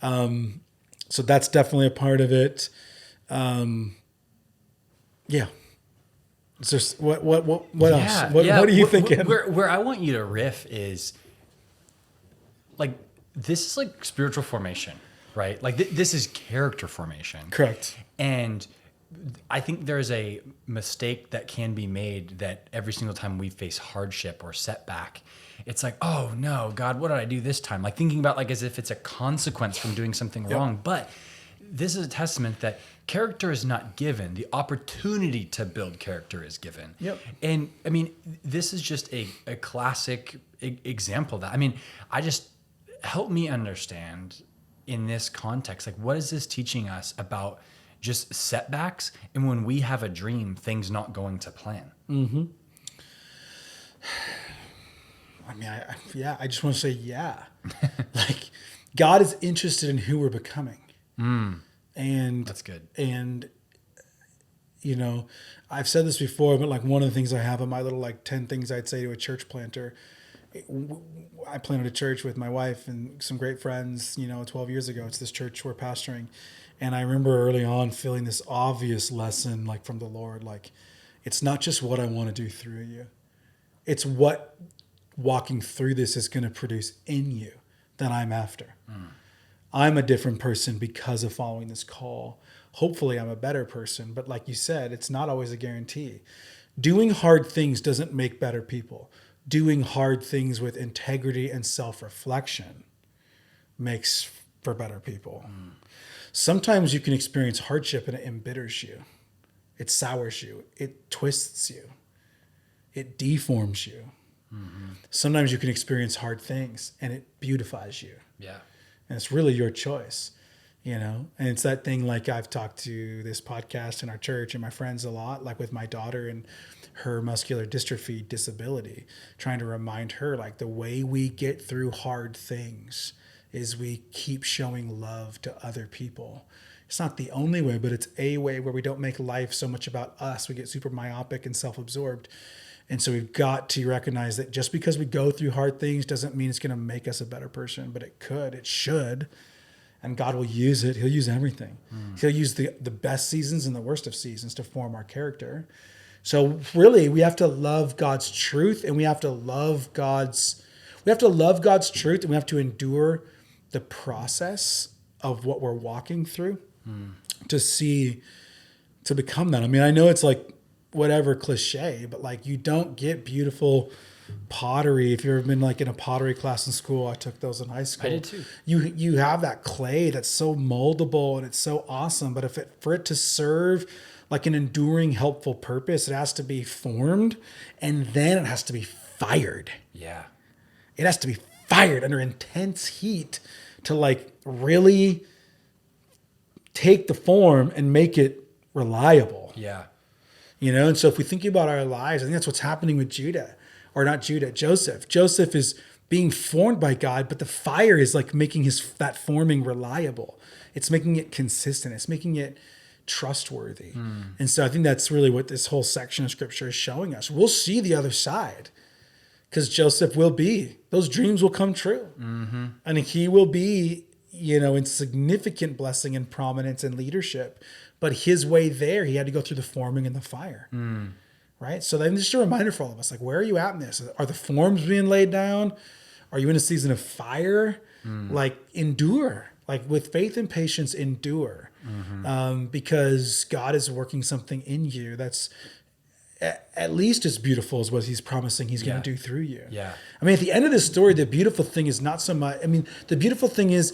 So that's definitely a part of it. Yeah. Is there, what else? What are you thinking? Where I want you to riff is like, this is like spiritual formation, right? Like this is character formation. Correct. And I think there's a mistake that can be made that every single time we face hardship or setback, it's like, oh no, God, what did I do this time? Like thinking about like as if it's a consequence from doing something wrong. But this is a testament that character is not given. The opportunity to build character is given. Yep. And I mean, this is just a classic example of that. I mean, help me understand in this context, like what is this teaching us about just setbacks and when we have a dream, things not going to plan? Mm-hmm. I mean, I just want to say, like God is interested in who we're becoming. And that's good. And, you know, I've said this before, but like one of the things I have on my little, like 10 things I'd say to a church planter, I planted a church with my wife and some great friends, 12 years ago. It's this church we're pastoring. And I remember early on feeling this obvious lesson, like from the Lord, like it's not just what I want to do through you. It's what walking through this is going to produce in you that I'm after. I'm a different person because of following this call. Hopefully I'm a better person. But like you said, it's not always a guarantee. Doing hard things doesn't make better people. Doing hard things with integrity and self-reflection makes for better people. Sometimes you can experience hardship and it embitters you. It sours you. It twists you. It deforms you. Sometimes you can experience hard things and it beautifies you. Yeah. And it's really your choice, And it's that thing, like I've talked to this podcast in our church and my friends a lot, like with my daughter and her muscular dystrophy disability, trying to remind her, like the way we get through hard things is we keep showing love to other people. It's not the only way, but it's a way where we don't make life so much about us. We get super myopic and self-absorbed. And so we've got to recognize that just because we go through hard things doesn't mean it's going to make us a better person, but it could, it should. And God will use it. He'll use everything. He'll use the best seasons and the worst of seasons to form our character. So really, we have to love God's truth, and we have to love God's truth, and we have to endure the process of what we're walking through to become that. I mean, I know it's like whatever cliche, but like you don't get beautiful pottery. If you've ever been like in a pottery class in school, I took those in high school. I did too. You have that clay that's so moldable and it's so awesome, but for it to serve like an enduring, helpful purpose, it has to be formed and then it has to be fired. Yeah. It has to be fired under intense heat to like really take the form and make it reliable. Yeah. And so if we think about our lives, I think that's what's happening with Joseph. Joseph is being formed by God, but the fire is like making that forming reliable. It's making it consistent. It's making it trustworthy. And so I think that's really what this whole section of scripture is showing us. We'll see the other side because Joseph those dreams will come true. And he will be, in significant blessing and prominence and leadership. But his way there, he had to go through the forming and the fire. Right? So then just a reminder for all of us, like, where are you at in this? Are the forms being laid down? Are you in a season of fire? Like, endure. Like, with faith and patience, endure. Because God is working something in you that's at least as beautiful as what he's promising he's going to do through you. Yeah. I mean, at the end of this story, the beautiful thing is not so much, the beautiful thing is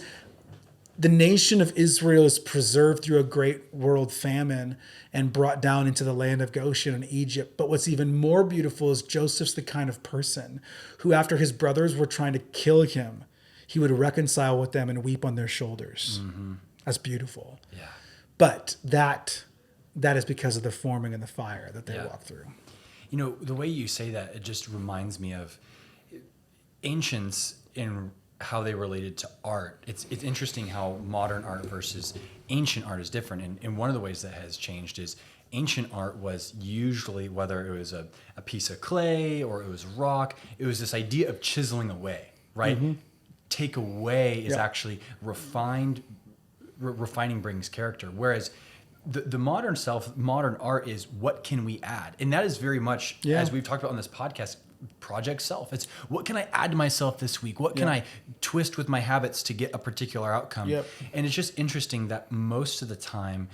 the nation of Israel is preserved through a great world famine and brought down into the land of Goshen and Egypt. But what's even more beautiful is Joseph's the kind of person who, after his brothers were trying to kill him, he would reconcile with them and weep on their shoulders. That's beautiful. Yeah. But that is because of the forming and the fire that they walk through. You know, the way you say that, it just reminds me of ancients in how they related to art. It's interesting how modern art versus ancient art is different. And one of the ways that has changed is ancient art was usually, whether it was a piece of clay or it was rock, it was this idea of chiseling away, right? Take away is actually refined. Refining brings character. Whereas the modern art is what can we add? And that is very much, as we've talked about on this podcast, project self. It's what can I add to myself this week? What can I twist with my habits to get a particular outcome? And it's just interesting that most of the time,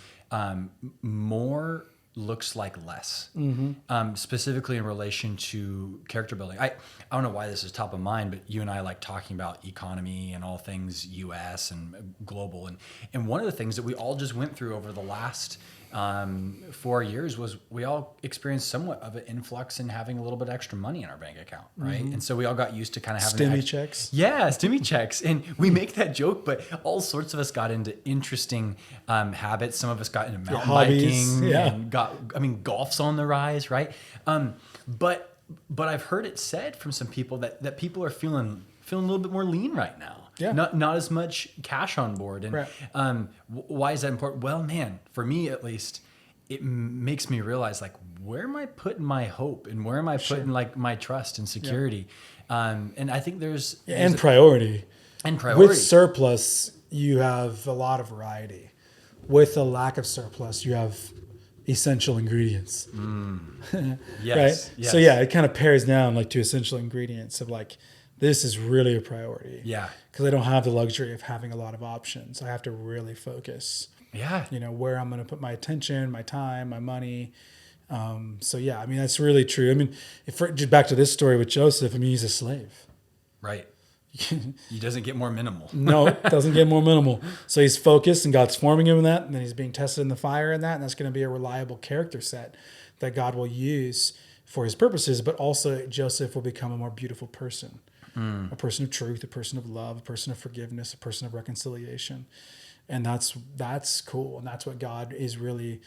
more looks like less, specifically in relation to character building. I don't know why this is top of mind, but you and I like talking about economy and all things US and global. And one of the things that we all just went through over the last 4 years was we all experienced somewhat of an influx in having a little bit extra money in our bank account, right? And so we all got used to kind of having Stimmy checks. Yeah, stimmy checks. And we make that joke, but all sorts of us got into interesting habits. Some of us got into mountain biking and golf's on the rise, right? But I've heard it said from some people that people are feeling a little bit more lean right now. Yeah. Not as much cash on board. And why is that important? Well, man, for me at least, it makes me realize, like, where am I putting my hope and where am I putting like my trust and security? And I think there's priority. And priority. With surplus, you have a lot of variety. With a lack of surplus, you have essential ingredients. Yes. Right? So it kind of pairs down like to essential ingredients of like, this is really a priority. Yeah. Because I don't have the luxury of having a lot of options. I have to really focus. Yeah. You know, where I'm going to put my attention, my time, my money. That's really true. I mean, just back to this story with Joseph, I mean, he's a slave. Right. He doesn't get more minimal. No, it doesn't get more minimal. So he's focused and God's forming him in that. And then he's being tested in the fire in that. And that's going to be a reliable character set that God will use for his purposes. But also Joseph will become a more beautiful person. A person of truth, a person of love, a person of forgiveness, a person of reconciliation. And that's cool. And that's what God is really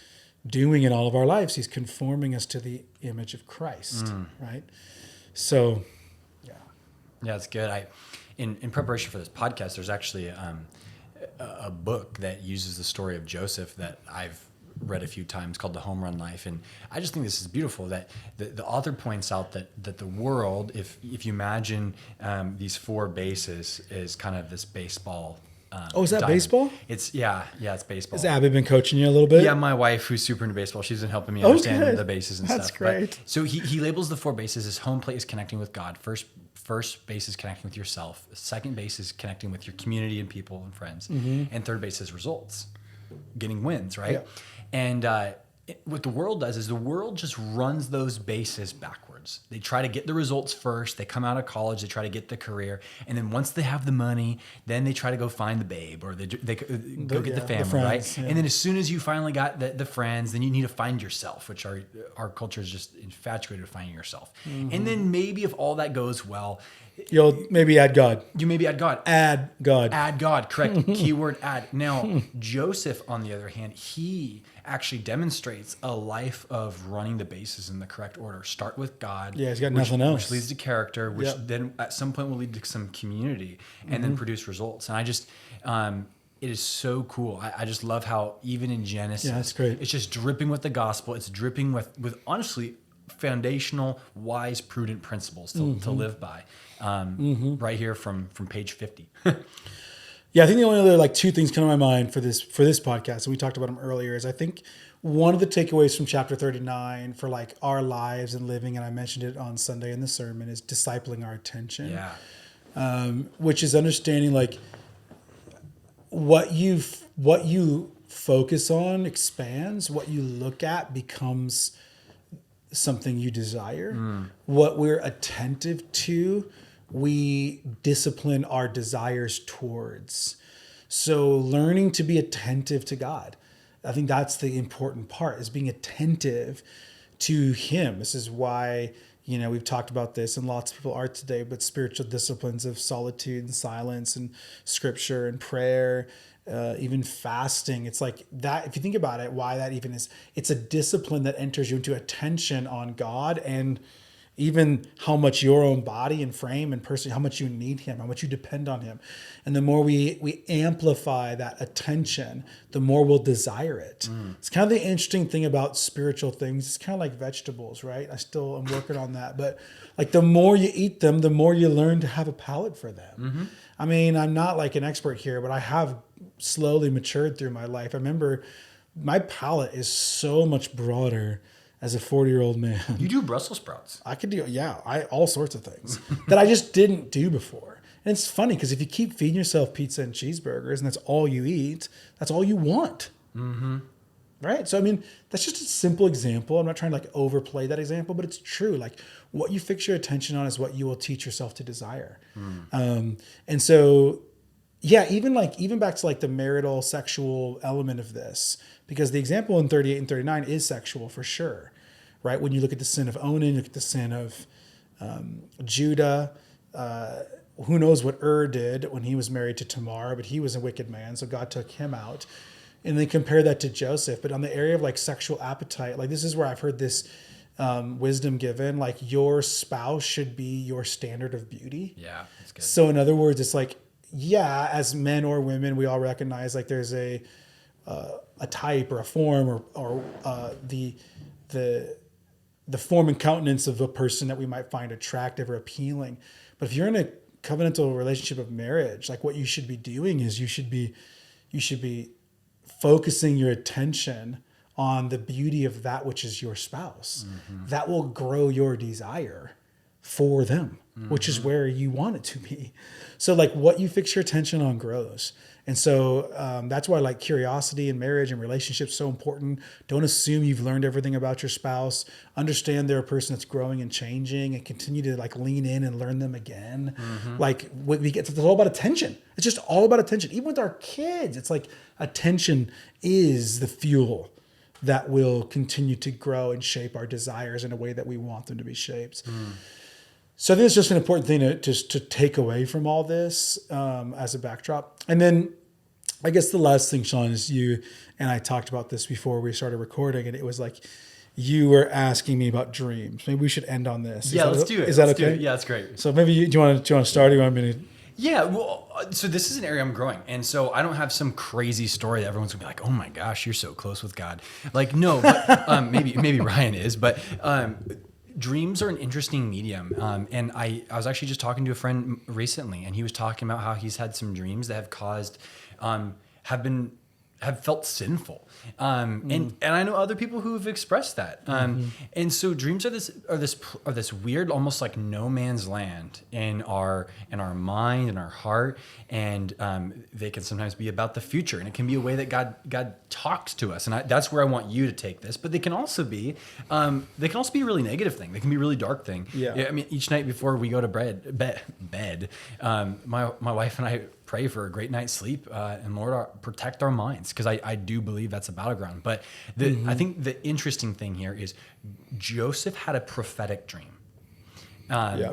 doing in all of our lives. He's conforming us to the image of Christ, right? So, Yeah, it's good. In preparation for this podcast, there's actually a book that uses the story of Joseph that I've read a few times called The Home Run Life. And I just think this is beautiful that the author points out that the world, if you imagine these four bases is kind of this baseball. is that diamond. Baseball? It's baseball. Has Abby been coaching you a little bit? Yeah, my wife, who's super into baseball, she's been helping me understand good. the bases and That's stuff. great. But, so he labels the four bases as home plate is connecting with God. First base is connecting with yourself. Second base is connecting with your community and people and friends. And third base is results, getting wins, right? Yeah. And what the world does is the world just runs those bases backwards. They try to get the results first. They come out of college. They try to get the career. And then once they have the money, then they try to go find the babe or they go get the family, friends, right? yeah. And then as soon as you finally got the friends, then you need to find yourself, which our culture is just infatuated with finding yourself. And then maybe if all that goes well, You'll maybe add God. you maybe add God. Add God. Add God, correct. Keyword add. Now, Joseph, on the other hand, he actually demonstrates a life of running the bases in the correct order. Start with God. Yeah, he's got nothing else. Which leads to character, which then at some point will lead to some community and then produce results. And I just, it is so cool. I just love how even in Genesis, that's great. it's just dripping with the gospel. It's dripping with honestly, foundational, wise, prudent principles to live by. Right here from page 50. Yeah, I think the only other like two things come to my mind for this podcast, and we talked about them earlier, is I think one of the takeaways from chapter 39 for like our lives and living, and I mentioned it on Sunday in the sermon, is discipling our attention. Yeah. Which is understanding like what you focus on expands, what you look at becomes something you desire. What we're attentive to, we discipline our desires towards. So learning to be attentive to God. I think that's the important part, is being attentive to him. This is why, we've talked about this, and lots of people are today, but spiritual disciplines of solitude and silence and scripture and prayer, even fasting. It's like that. If you think about it, why that even is, it's a discipline that enters you into attention on God, and even how much your own body and frame and person, how much you need him, how much you depend on him. And the more we amplify that attention, the more we'll desire it. It's kind of the interesting thing about spiritual things. It's kind of like vegetables, right? I still am working on that. But like the more you eat them, the more you learn to have a palate for them. I mean, I'm not like an expert here, but I have slowly matured through my life. I remember my palate is so much broader as a 40-year-old man. You do Brussels sprouts. I could do, all sorts of things that I just didn't do before. And it's funny because if you keep feeding yourself pizza and cheeseburgers and that's all you eat, that's all you want. Right? So, I mean, that's just a simple example. I'm not trying to like overplay that example, but it's true. Like what you fix your attention on is what you will teach yourself to desire. And so, even back to like the marital sexual element of this, because the example in 38 and 39 is sexual for sure, right? When you look at the sin of Onan, look at the sin of Judah, who knows what did when he was married to Tamar, but he was a wicked man, so God took him out. And they compare that to Joseph. But on the area of like sexual appetite, like this is where I've heard this wisdom given, like your spouse should be your standard of beauty. Yeah, that's good. So in other words, it's like, as men or women, we all recognize like there's a type or a form or the form and countenance of a person that we might find attractive or appealing. But if you're in a covenantal relationship of marriage, like what you should be doing is you should be focusing your attention on the beauty of that which is your spouse. That will grow your desire for them, which is where you want it to be. So like what you fix your attention on grows. And so that's why like curiosity in marriage and relationships is so important. Don't assume you've learned everything about your spouse. Understand they're a person that's growing and changing, and continue to like lean in and learn them again. Like it's all about attention. It's just all about attention. Even with our kids, it's like attention is the fuel that will continue to grow and shape our desires in a way that we want them to be shaped. So I think it's just an important thing to take away from all this as a backdrop. And then I guess the last thing, Sean, is you and I talked about this before we started recording, and it was like you were asking me about dreams. Maybe we should end on this. Let's do it. Is that okay? Yeah, that's great. So maybe do you want to start? Or you want me to? Yeah, well, so this is an area I'm growing. And so I don't have some crazy story that everyone's gonna be like, oh my gosh, you're so close with God. Like, no, but maybe Ryan is, but dreams are an interesting medium. And I was actually just talking to a friend recently, and he was talking about how he's had some dreams that have caused, have felt sinful. And I know other people who have expressed that. And so dreams are this weird, almost like no man's land in our mind and our heart. And they can sometimes be about the future, and it can be a way that God talks to us. And that's where I want you to take this. But they can also be a really negative thing. They can be a really dark thing. Yeah. I mean, each night before we go to bed, my wife and I pray for a great night's sleep, and Lord, protect our minds, because I do believe that's a battleground. But I think the interesting thing here is Joseph had a prophetic dream.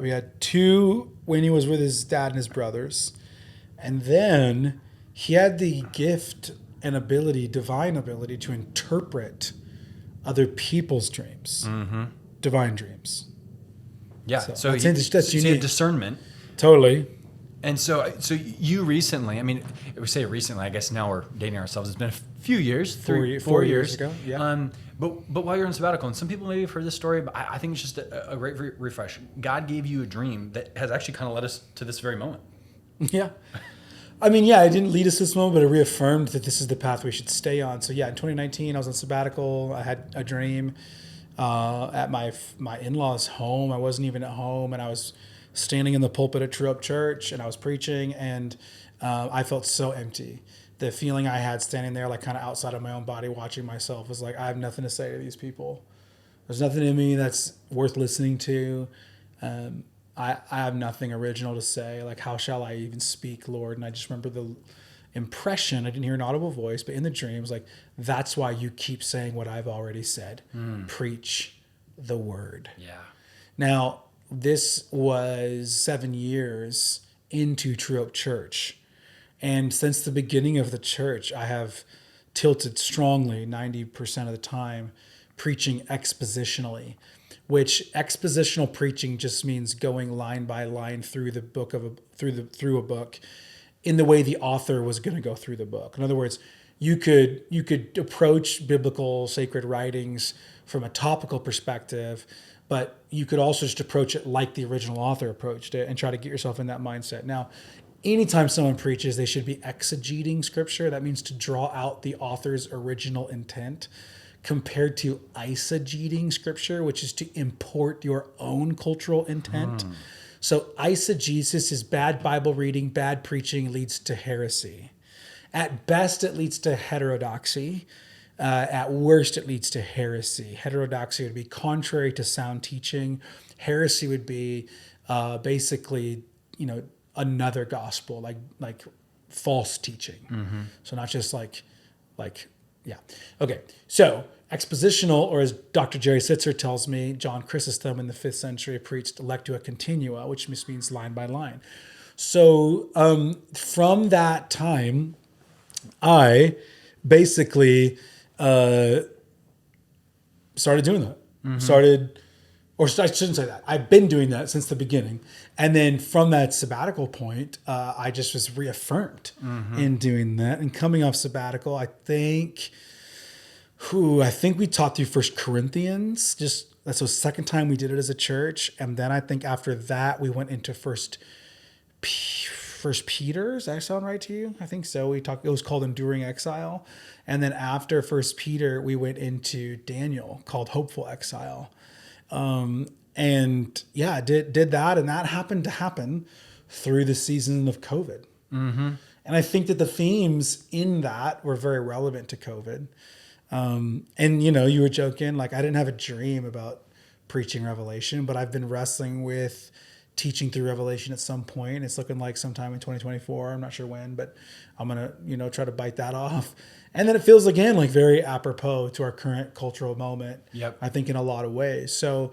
We had two when he was with his dad and his brothers, and then he had the gift and divine ability to interpret other people's dreams, divine dreams. Yeah, so that's he unique. had discernment. Totally. And so you recently, I mean, we say recently, I guess now we're dating ourselves. It's been a few years, 4 years ago. Yeah. But while you're on sabbatical, and some people maybe have heard this story, but I think it's just a great refresh. God gave you a dream that has actually kind of led us to this very moment. Yeah. I mean, it didn't lead us to this moment, but it reaffirmed that this is the path we should stay on. So in 2019, I was on sabbatical. I had a dream at my in-laws' home. I wasn't even at home, and I was standing in the pulpit at True Up Church, and I was preaching, and I felt so empty. The feeling I had standing there, like kind of outside of my own body, watching myself, was like, I have nothing to say to these people. There's nothing in me that's worth listening to. I have nothing original to say. Like, how shall I even speak, Lord? And I just remember the impression. I didn't hear an audible voice, but in the dream, it was like, that's why you keep saying what I've already said. Preach the word. Yeah. Now, this was 7 years into True Hope Church. And since the beginning of the church, I have tilted strongly 90% of the time preaching expositionally, which expositional preaching just means going line by line through the book through a book in the way the author was going to go through the book. In other words, you could approach biblical sacred writings from a topical perspective, but you could also just approach it like the original author approached it and try to get yourself in that mindset. Now, anytime someone preaches, they should be exegeting scripture. That means to draw out the author's original intent, compared to eisegeting scripture, which is to import your own cultural intent. So eisegesis is bad Bible reading, bad preaching, leads to heresy. At best, it leads to heterodoxy. At worst, it leads to heresy. Heterodoxy would be contrary to sound teaching. Heresy would be basically, another gospel, like false teaching. So not just yeah. Okay. So expositional, or as Dr. Jerry Sitzer tells me, John Chrysostom in the 5th century preached lectua continua, which just means line by line. So from that time, I basically started doing that. I shouldn't say that. I've been doing that since the beginning. And then from that sabbatical point, I just was reaffirmed in doing that. And coming off sabbatical, I think we taught through First Corinthians. That's the second time we did it as a church. And then I think after that, we went into First Peter. Does that sound right to you? I think so. It was called Enduring Exile. And then after First Peter, we went into Daniel, called Hopeful Exile. And yeah, did that, and that happened to happen through the season of COVID. And I think that the themes in that were very relevant to COVID. And you were joking, like I didn't have a dream about preaching Revelation, but I've been wrestling with teaching through Revelation at some point. It's looking like sometime in 2024. I'm not sure when, but I'm going to, try to bite that off. And then it feels again, like very apropos to our current cultural moment. Yep. I think in a lot of ways. So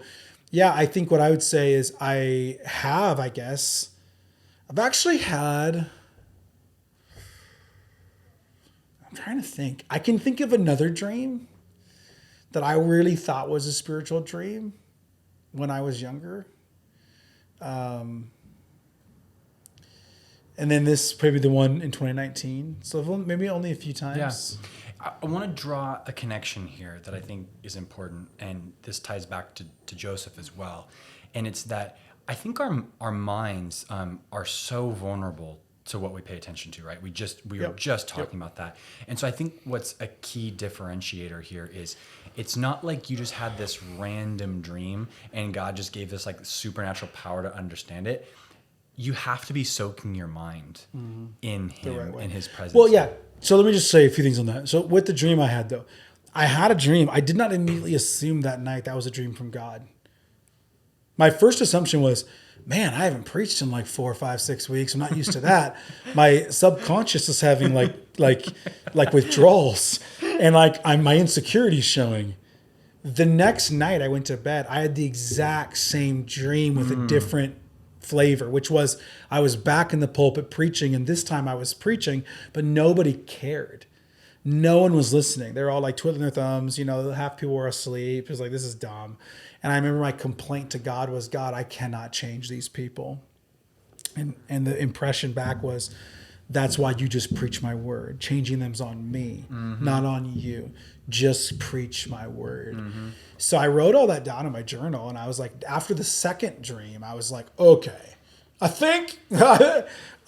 yeah, I think what I would say is I've actually had, I'm trying to think. I can think of another dream that I really thought was a spiritual dream when I was younger. And then this probably the one in 2019. So maybe only a few times. Yeah. I want to draw a connection here that I think is important, and this ties back to Joseph as well. And it's that I think our minds are so vulnerable to what we pay attention to, right? We were just talking about that. And so I think what's a key differentiator here is it's not like you just had this random dream and God just gave this like supernatural power to understand it. You have to be soaking your mind in him, in his presence. Well, yeah. So let me just say a few things on that. So with the dream I had though, I had a dream. I did not immediately assume that night that was a dream from God. My first assumption was, man, I haven't preached in like 4 or 5, 6 weeks. I'm not used to that. My subconscious is having like withdrawals, and my insecurities showing. The next night I went to bed, I had the exact same dream with a different flavor, which was I was back in the pulpit preaching, and this time I was preaching, but nobody cared. No one was listening. They were all like twiddling their thumbs. Half people were asleep. It was like, this is dumb. And I remember my complaint to God was, God, I cannot change these people. And the impression back was, that's why you just preach my word. Changing them's on me, not on you. Just preach my word. So I wrote all that down in my journal, and I was like, after the second dream, I was like, okay, I think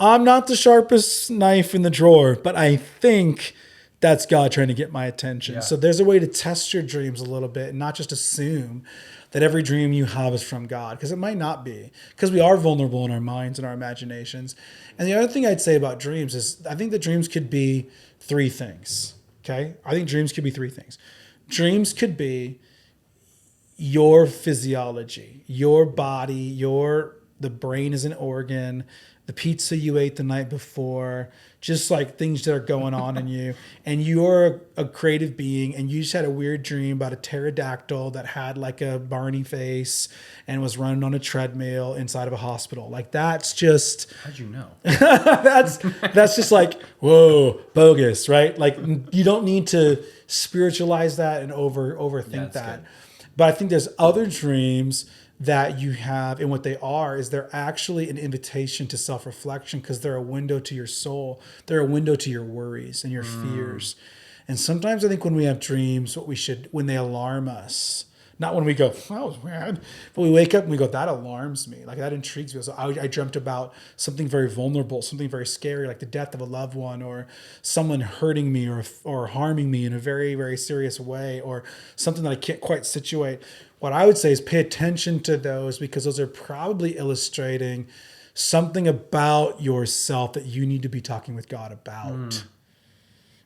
I'm not the sharpest knife in the drawer, but I think that's God trying to get my attention. Yeah. So there's a way to test your dreams a little bit and not just assume that every dream you have is from God, because it might not be, because we are vulnerable in our minds and our imaginations. And the other thing I'd say about dreams is I think the dreams could be 3 things. Okay. I think dreams could be 3 things. Dreams could be your physiology, your body, your the brain is an organ, the pizza you ate the night before, just like things that are going on in you. And you're a creative being, and you just had a weird dream about a pterodactyl that had like a Barney face and was running on a treadmill inside of a hospital. Like that's just How'd you know? that's just like, whoa, bogus, right? Like you don't need to spiritualize that and overthink that's that. good. But I think there's other dreams that you have, and what they are is they're actually an invitation to self-reflection, because they're a window to your soul. They're a window to your worries and your fears. And sometimes I think when we have dreams, when they alarm us, not when we go, that was weird, but we wake up and we go, that alarms me. Like that intrigues me. So I dreamt about something very vulnerable, something very scary, like the death of a loved one, or someone hurting me or harming me in a very, very serious way, or something that I can't quite situate. What I would say is pay attention to those, because those are probably illustrating something about yourself that you need to be talking with God about.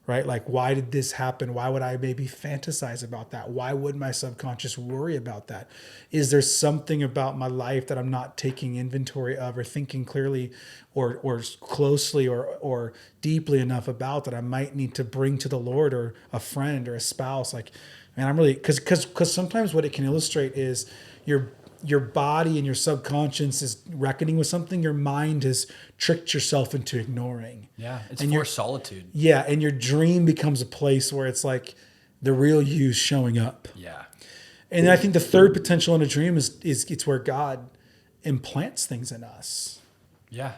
Right? Like, why did this happen? Why would I maybe fantasize about that? Why would my subconscious worry about that? Is there something about my life that I'm not taking inventory of, or thinking clearly or closely or deeply enough about, that I might need to bring to the Lord, or a friend or a spouse? Like, man, I'm really, because sometimes what it can illustrate is your body and your subconscious is reckoning with something your mind has tricked yourself into ignoring. Yeah, it's And for your solitude. Yeah, and your dream becomes a place where it's like the real you showing up. Yeah. And then I think the third potential in a dream is it's where God implants things in us. Yeah.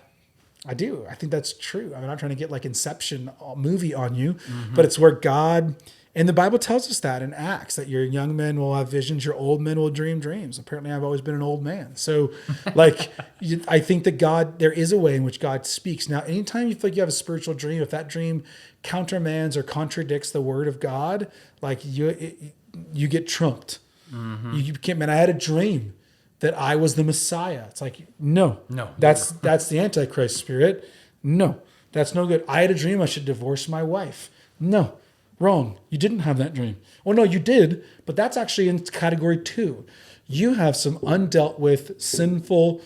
I do. I think that's true. I'm not trying to get like Inception movie on you, but it's where God, and the Bible tells us that in Acts, that your young men will have visions, your old men will dream dreams. Apparently I've always been an old man. So like, I think that there is a way in which God speaks. Now, anytime you feel like you have a spiritual dream, if that dream countermands or contradicts the word of God, like you get trumped. You can't, man, I had a dream that I was the Messiah. It's like, no, that's the Antichrist spirit. No, that's no good. I had a dream I should divorce my wife. No, wrong. You didn't have that dream. Well, no, you did, but that's actually in category 2. You have some undealt with sinful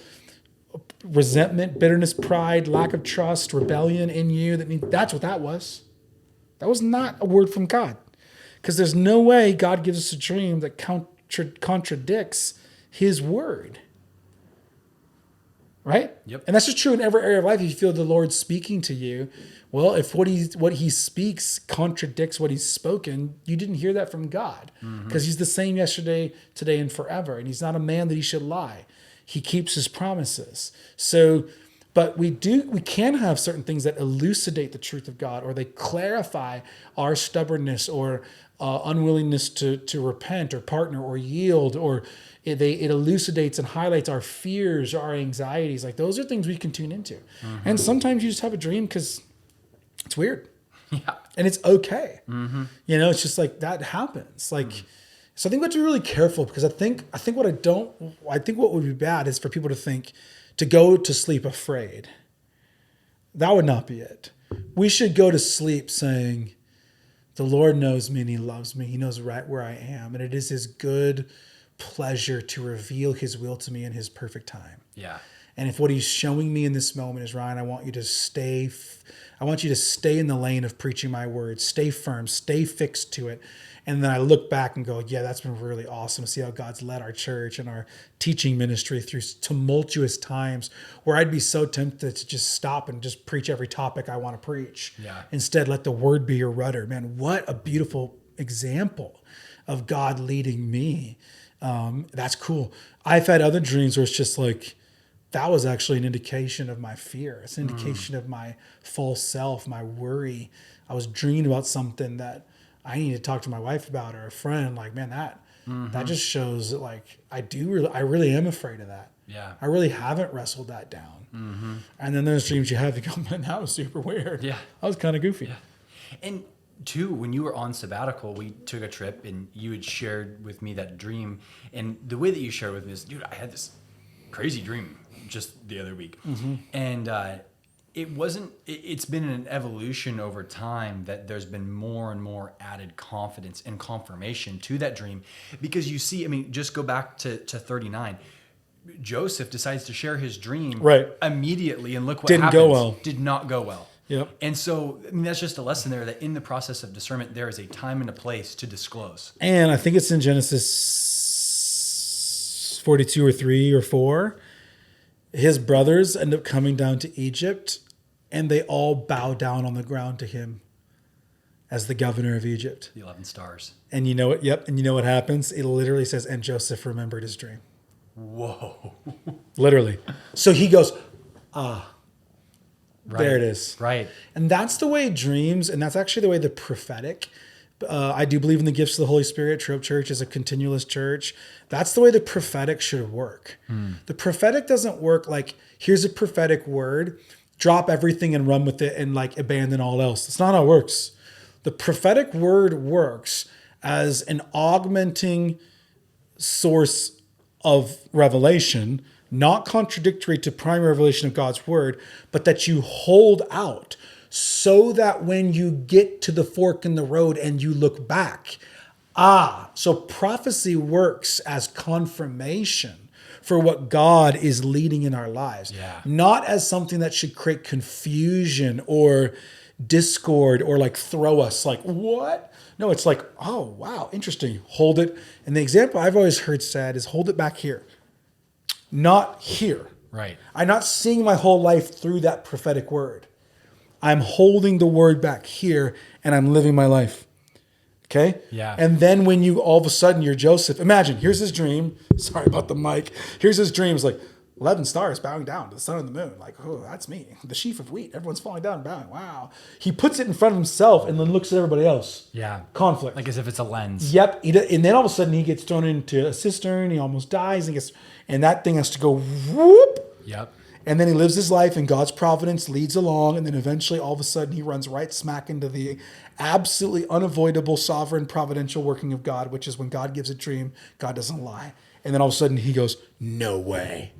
resentment, bitterness, pride, lack of trust, rebellion in you. That's what that was. That was not a word from God, because there's no way God gives us a dream that contradicts his word. Right? Yep. And that's just true in every area of life. If you feel the Lord speaking to you, well, if what he speaks contradicts what he's spoken, you didn't hear that from God, because he's the same yesterday, today, and forever. And he's not a man that he should lie. He keeps his promises. So, but we can have certain things that elucidate the truth of God, or they clarify our stubbornness or unwillingness to repent or partner or yield, or it elucidates and highlights our fears or our anxieties. Like, those are things we can tune into. And sometimes you just have a dream because it's weird. Yeah. And it's okay. It's just like that happens. Like, so I think we have to be really careful, because I think what would be bad is for people to go to sleep afraid. That would not be it. We should go to sleep saying, the Lord knows me and he loves me. He knows right where I am. And it is his good pleasure to reveal his will to me in his perfect time. Yeah. And if what he's showing me in this moment is, Ryan, I want you to stay in the lane of preaching my word. Stay firm, stay fixed to it. And then I look back and go, yeah, that's been really awesome to see how God's led our church and our teaching ministry through tumultuous times where I'd be so tempted to just stop and just preach every topic I want to preach. Yeah. Instead, let the word be your rudder. Man, what a beautiful example of God leading me. That's cool. I've had other dreams where it's just like, that was actually an indication of my fear. It's an indication of my false self, my worry. I was dreaming about something that I need to talk to my wife about, or a friend. Like, man, that just shows that, like, I really am afraid of that. Yeah. I really haven't wrestled that down. And then there's dreams you have, you go, man, that was super weird. Yeah. That was kind of goofy. Yeah. And two, when you were on sabbatical, we took a trip and you had shared with me that dream. And the way that you shared with me is, dude, I had this crazy dream just the other week. And it's been an evolution over time that there's been more and more added confidence and confirmation to that dream, because you see, I mean, just go back to 39. Joseph decides to share his dream Right. immediately, and look what Didn't happens. go well. Did not go well. Yep. And so, I mean, that's just a lesson there that in the process of discernment, there is a time and a place to disclose. And I think it's in Genesis 42 or 3 or 4. His brothers end up coming down to Egypt, and they all bow down on the ground to him as the governor of Egypt. The 11 stars. And you know what? Yep. And you know what happens? It literally says, and Joseph remembered his dream. Whoa. Literally. So he goes, Right. there it is. Right. And that's the way dreams, and that's actually the way the prophetic. I do believe in the gifts of the Holy Spirit. True Hope Church is a continualist church. That's the way the prophetic should work. The prophetic doesn't work like, here's a prophetic word, drop everything and run with it and like abandon all else. That's not how it works. The prophetic word works as an augmenting source of revelation, not contradictory to primary revelation of God's word, but that you hold out so that when you get to the fork in the road and you look back, so prophecy works as confirmation for what God is leading in our lives, not as something that should create confusion or discord or like throw us like, what? No, it's like, oh, wow, interesting. Hold it. And the example I've always heard said is hold it back here, not here. Right. I'm not seeing my whole life through that prophetic word. I'm holding the word back here and I'm living my life. Okay? Yeah. And then when you all of a sudden you're Joseph, imagine, here's his dream. Sorry about the mic. Here's his dream. It's like 11 stars bowing down to the sun and the moon. Like, oh, that's me. The sheaf of wheat. Everyone's falling down and bowing. Wow. He puts it in front of himself and then looks at everybody else. Yeah. Conflict. Like as if it's a lens. Yep. And then all of a sudden he gets thrown into a cistern. He almost dies. And that thing has to go whoop. Yep. And then he lives his life and God's providence leads along. And then eventually all of a sudden he runs right smack into the absolutely unavoidable sovereign providential working of God, which is when God gives a dream, God doesn't lie. And then all of a sudden he goes, no way.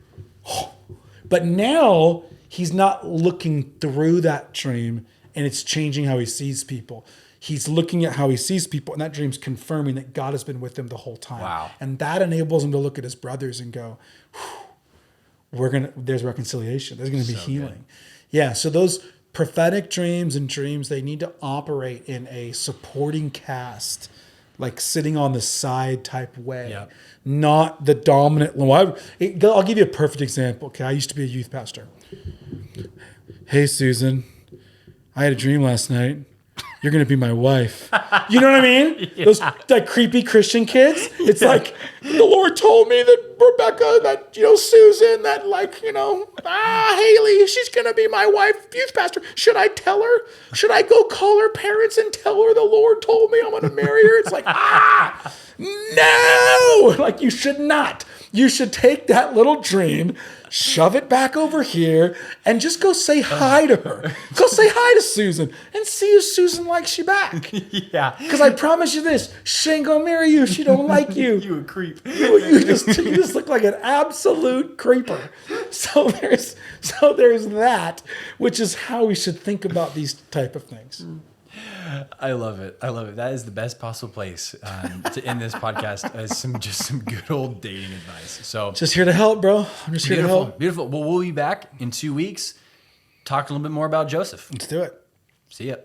But now he's not looking through that dream and it's changing how he sees people. He's looking at how he sees people and that dream's confirming that God has been with him the whole time. Wow. And that enables him to look at his brothers and go, there's reconciliation. There's going to be healing. Good. Yeah. So those prophetic dreams and dreams, they need to operate in a supporting cast, like sitting on the side type way, Yep. not the dominant. I'll give you a perfect example. Okay. I used to be a youth pastor. Hey, Susan, I had a dream last night. You're going to be my wife. You know what I mean? Yeah. Those like creepy Christian kids. It's like, the Lord told me that Rebecca, that, Susan, that Haley, she's going to be my wife, youth pastor. Should I tell her? Should I go call her parents and tell her the Lord told me I'm going to marry her? It's like, no, like you should not. You should take that little dream, shove it back over here, and just go say hi to her. Go say hi to Susan and see if Susan likes you back. Yeah. Because I promise you this, she ain't gonna marry you if she don't like you. You a creep. You just look like an absolute creeper. So there's that, which is how we should think about these type of things. I love it. I love it. That is the best possible place to end this podcast as some good old dating advice. So Just here to help, bro. I'm just here to help. Beautiful. Well, we'll be back in 2 weeks. Talk a little bit more about Joseph. Let's do it. See ya.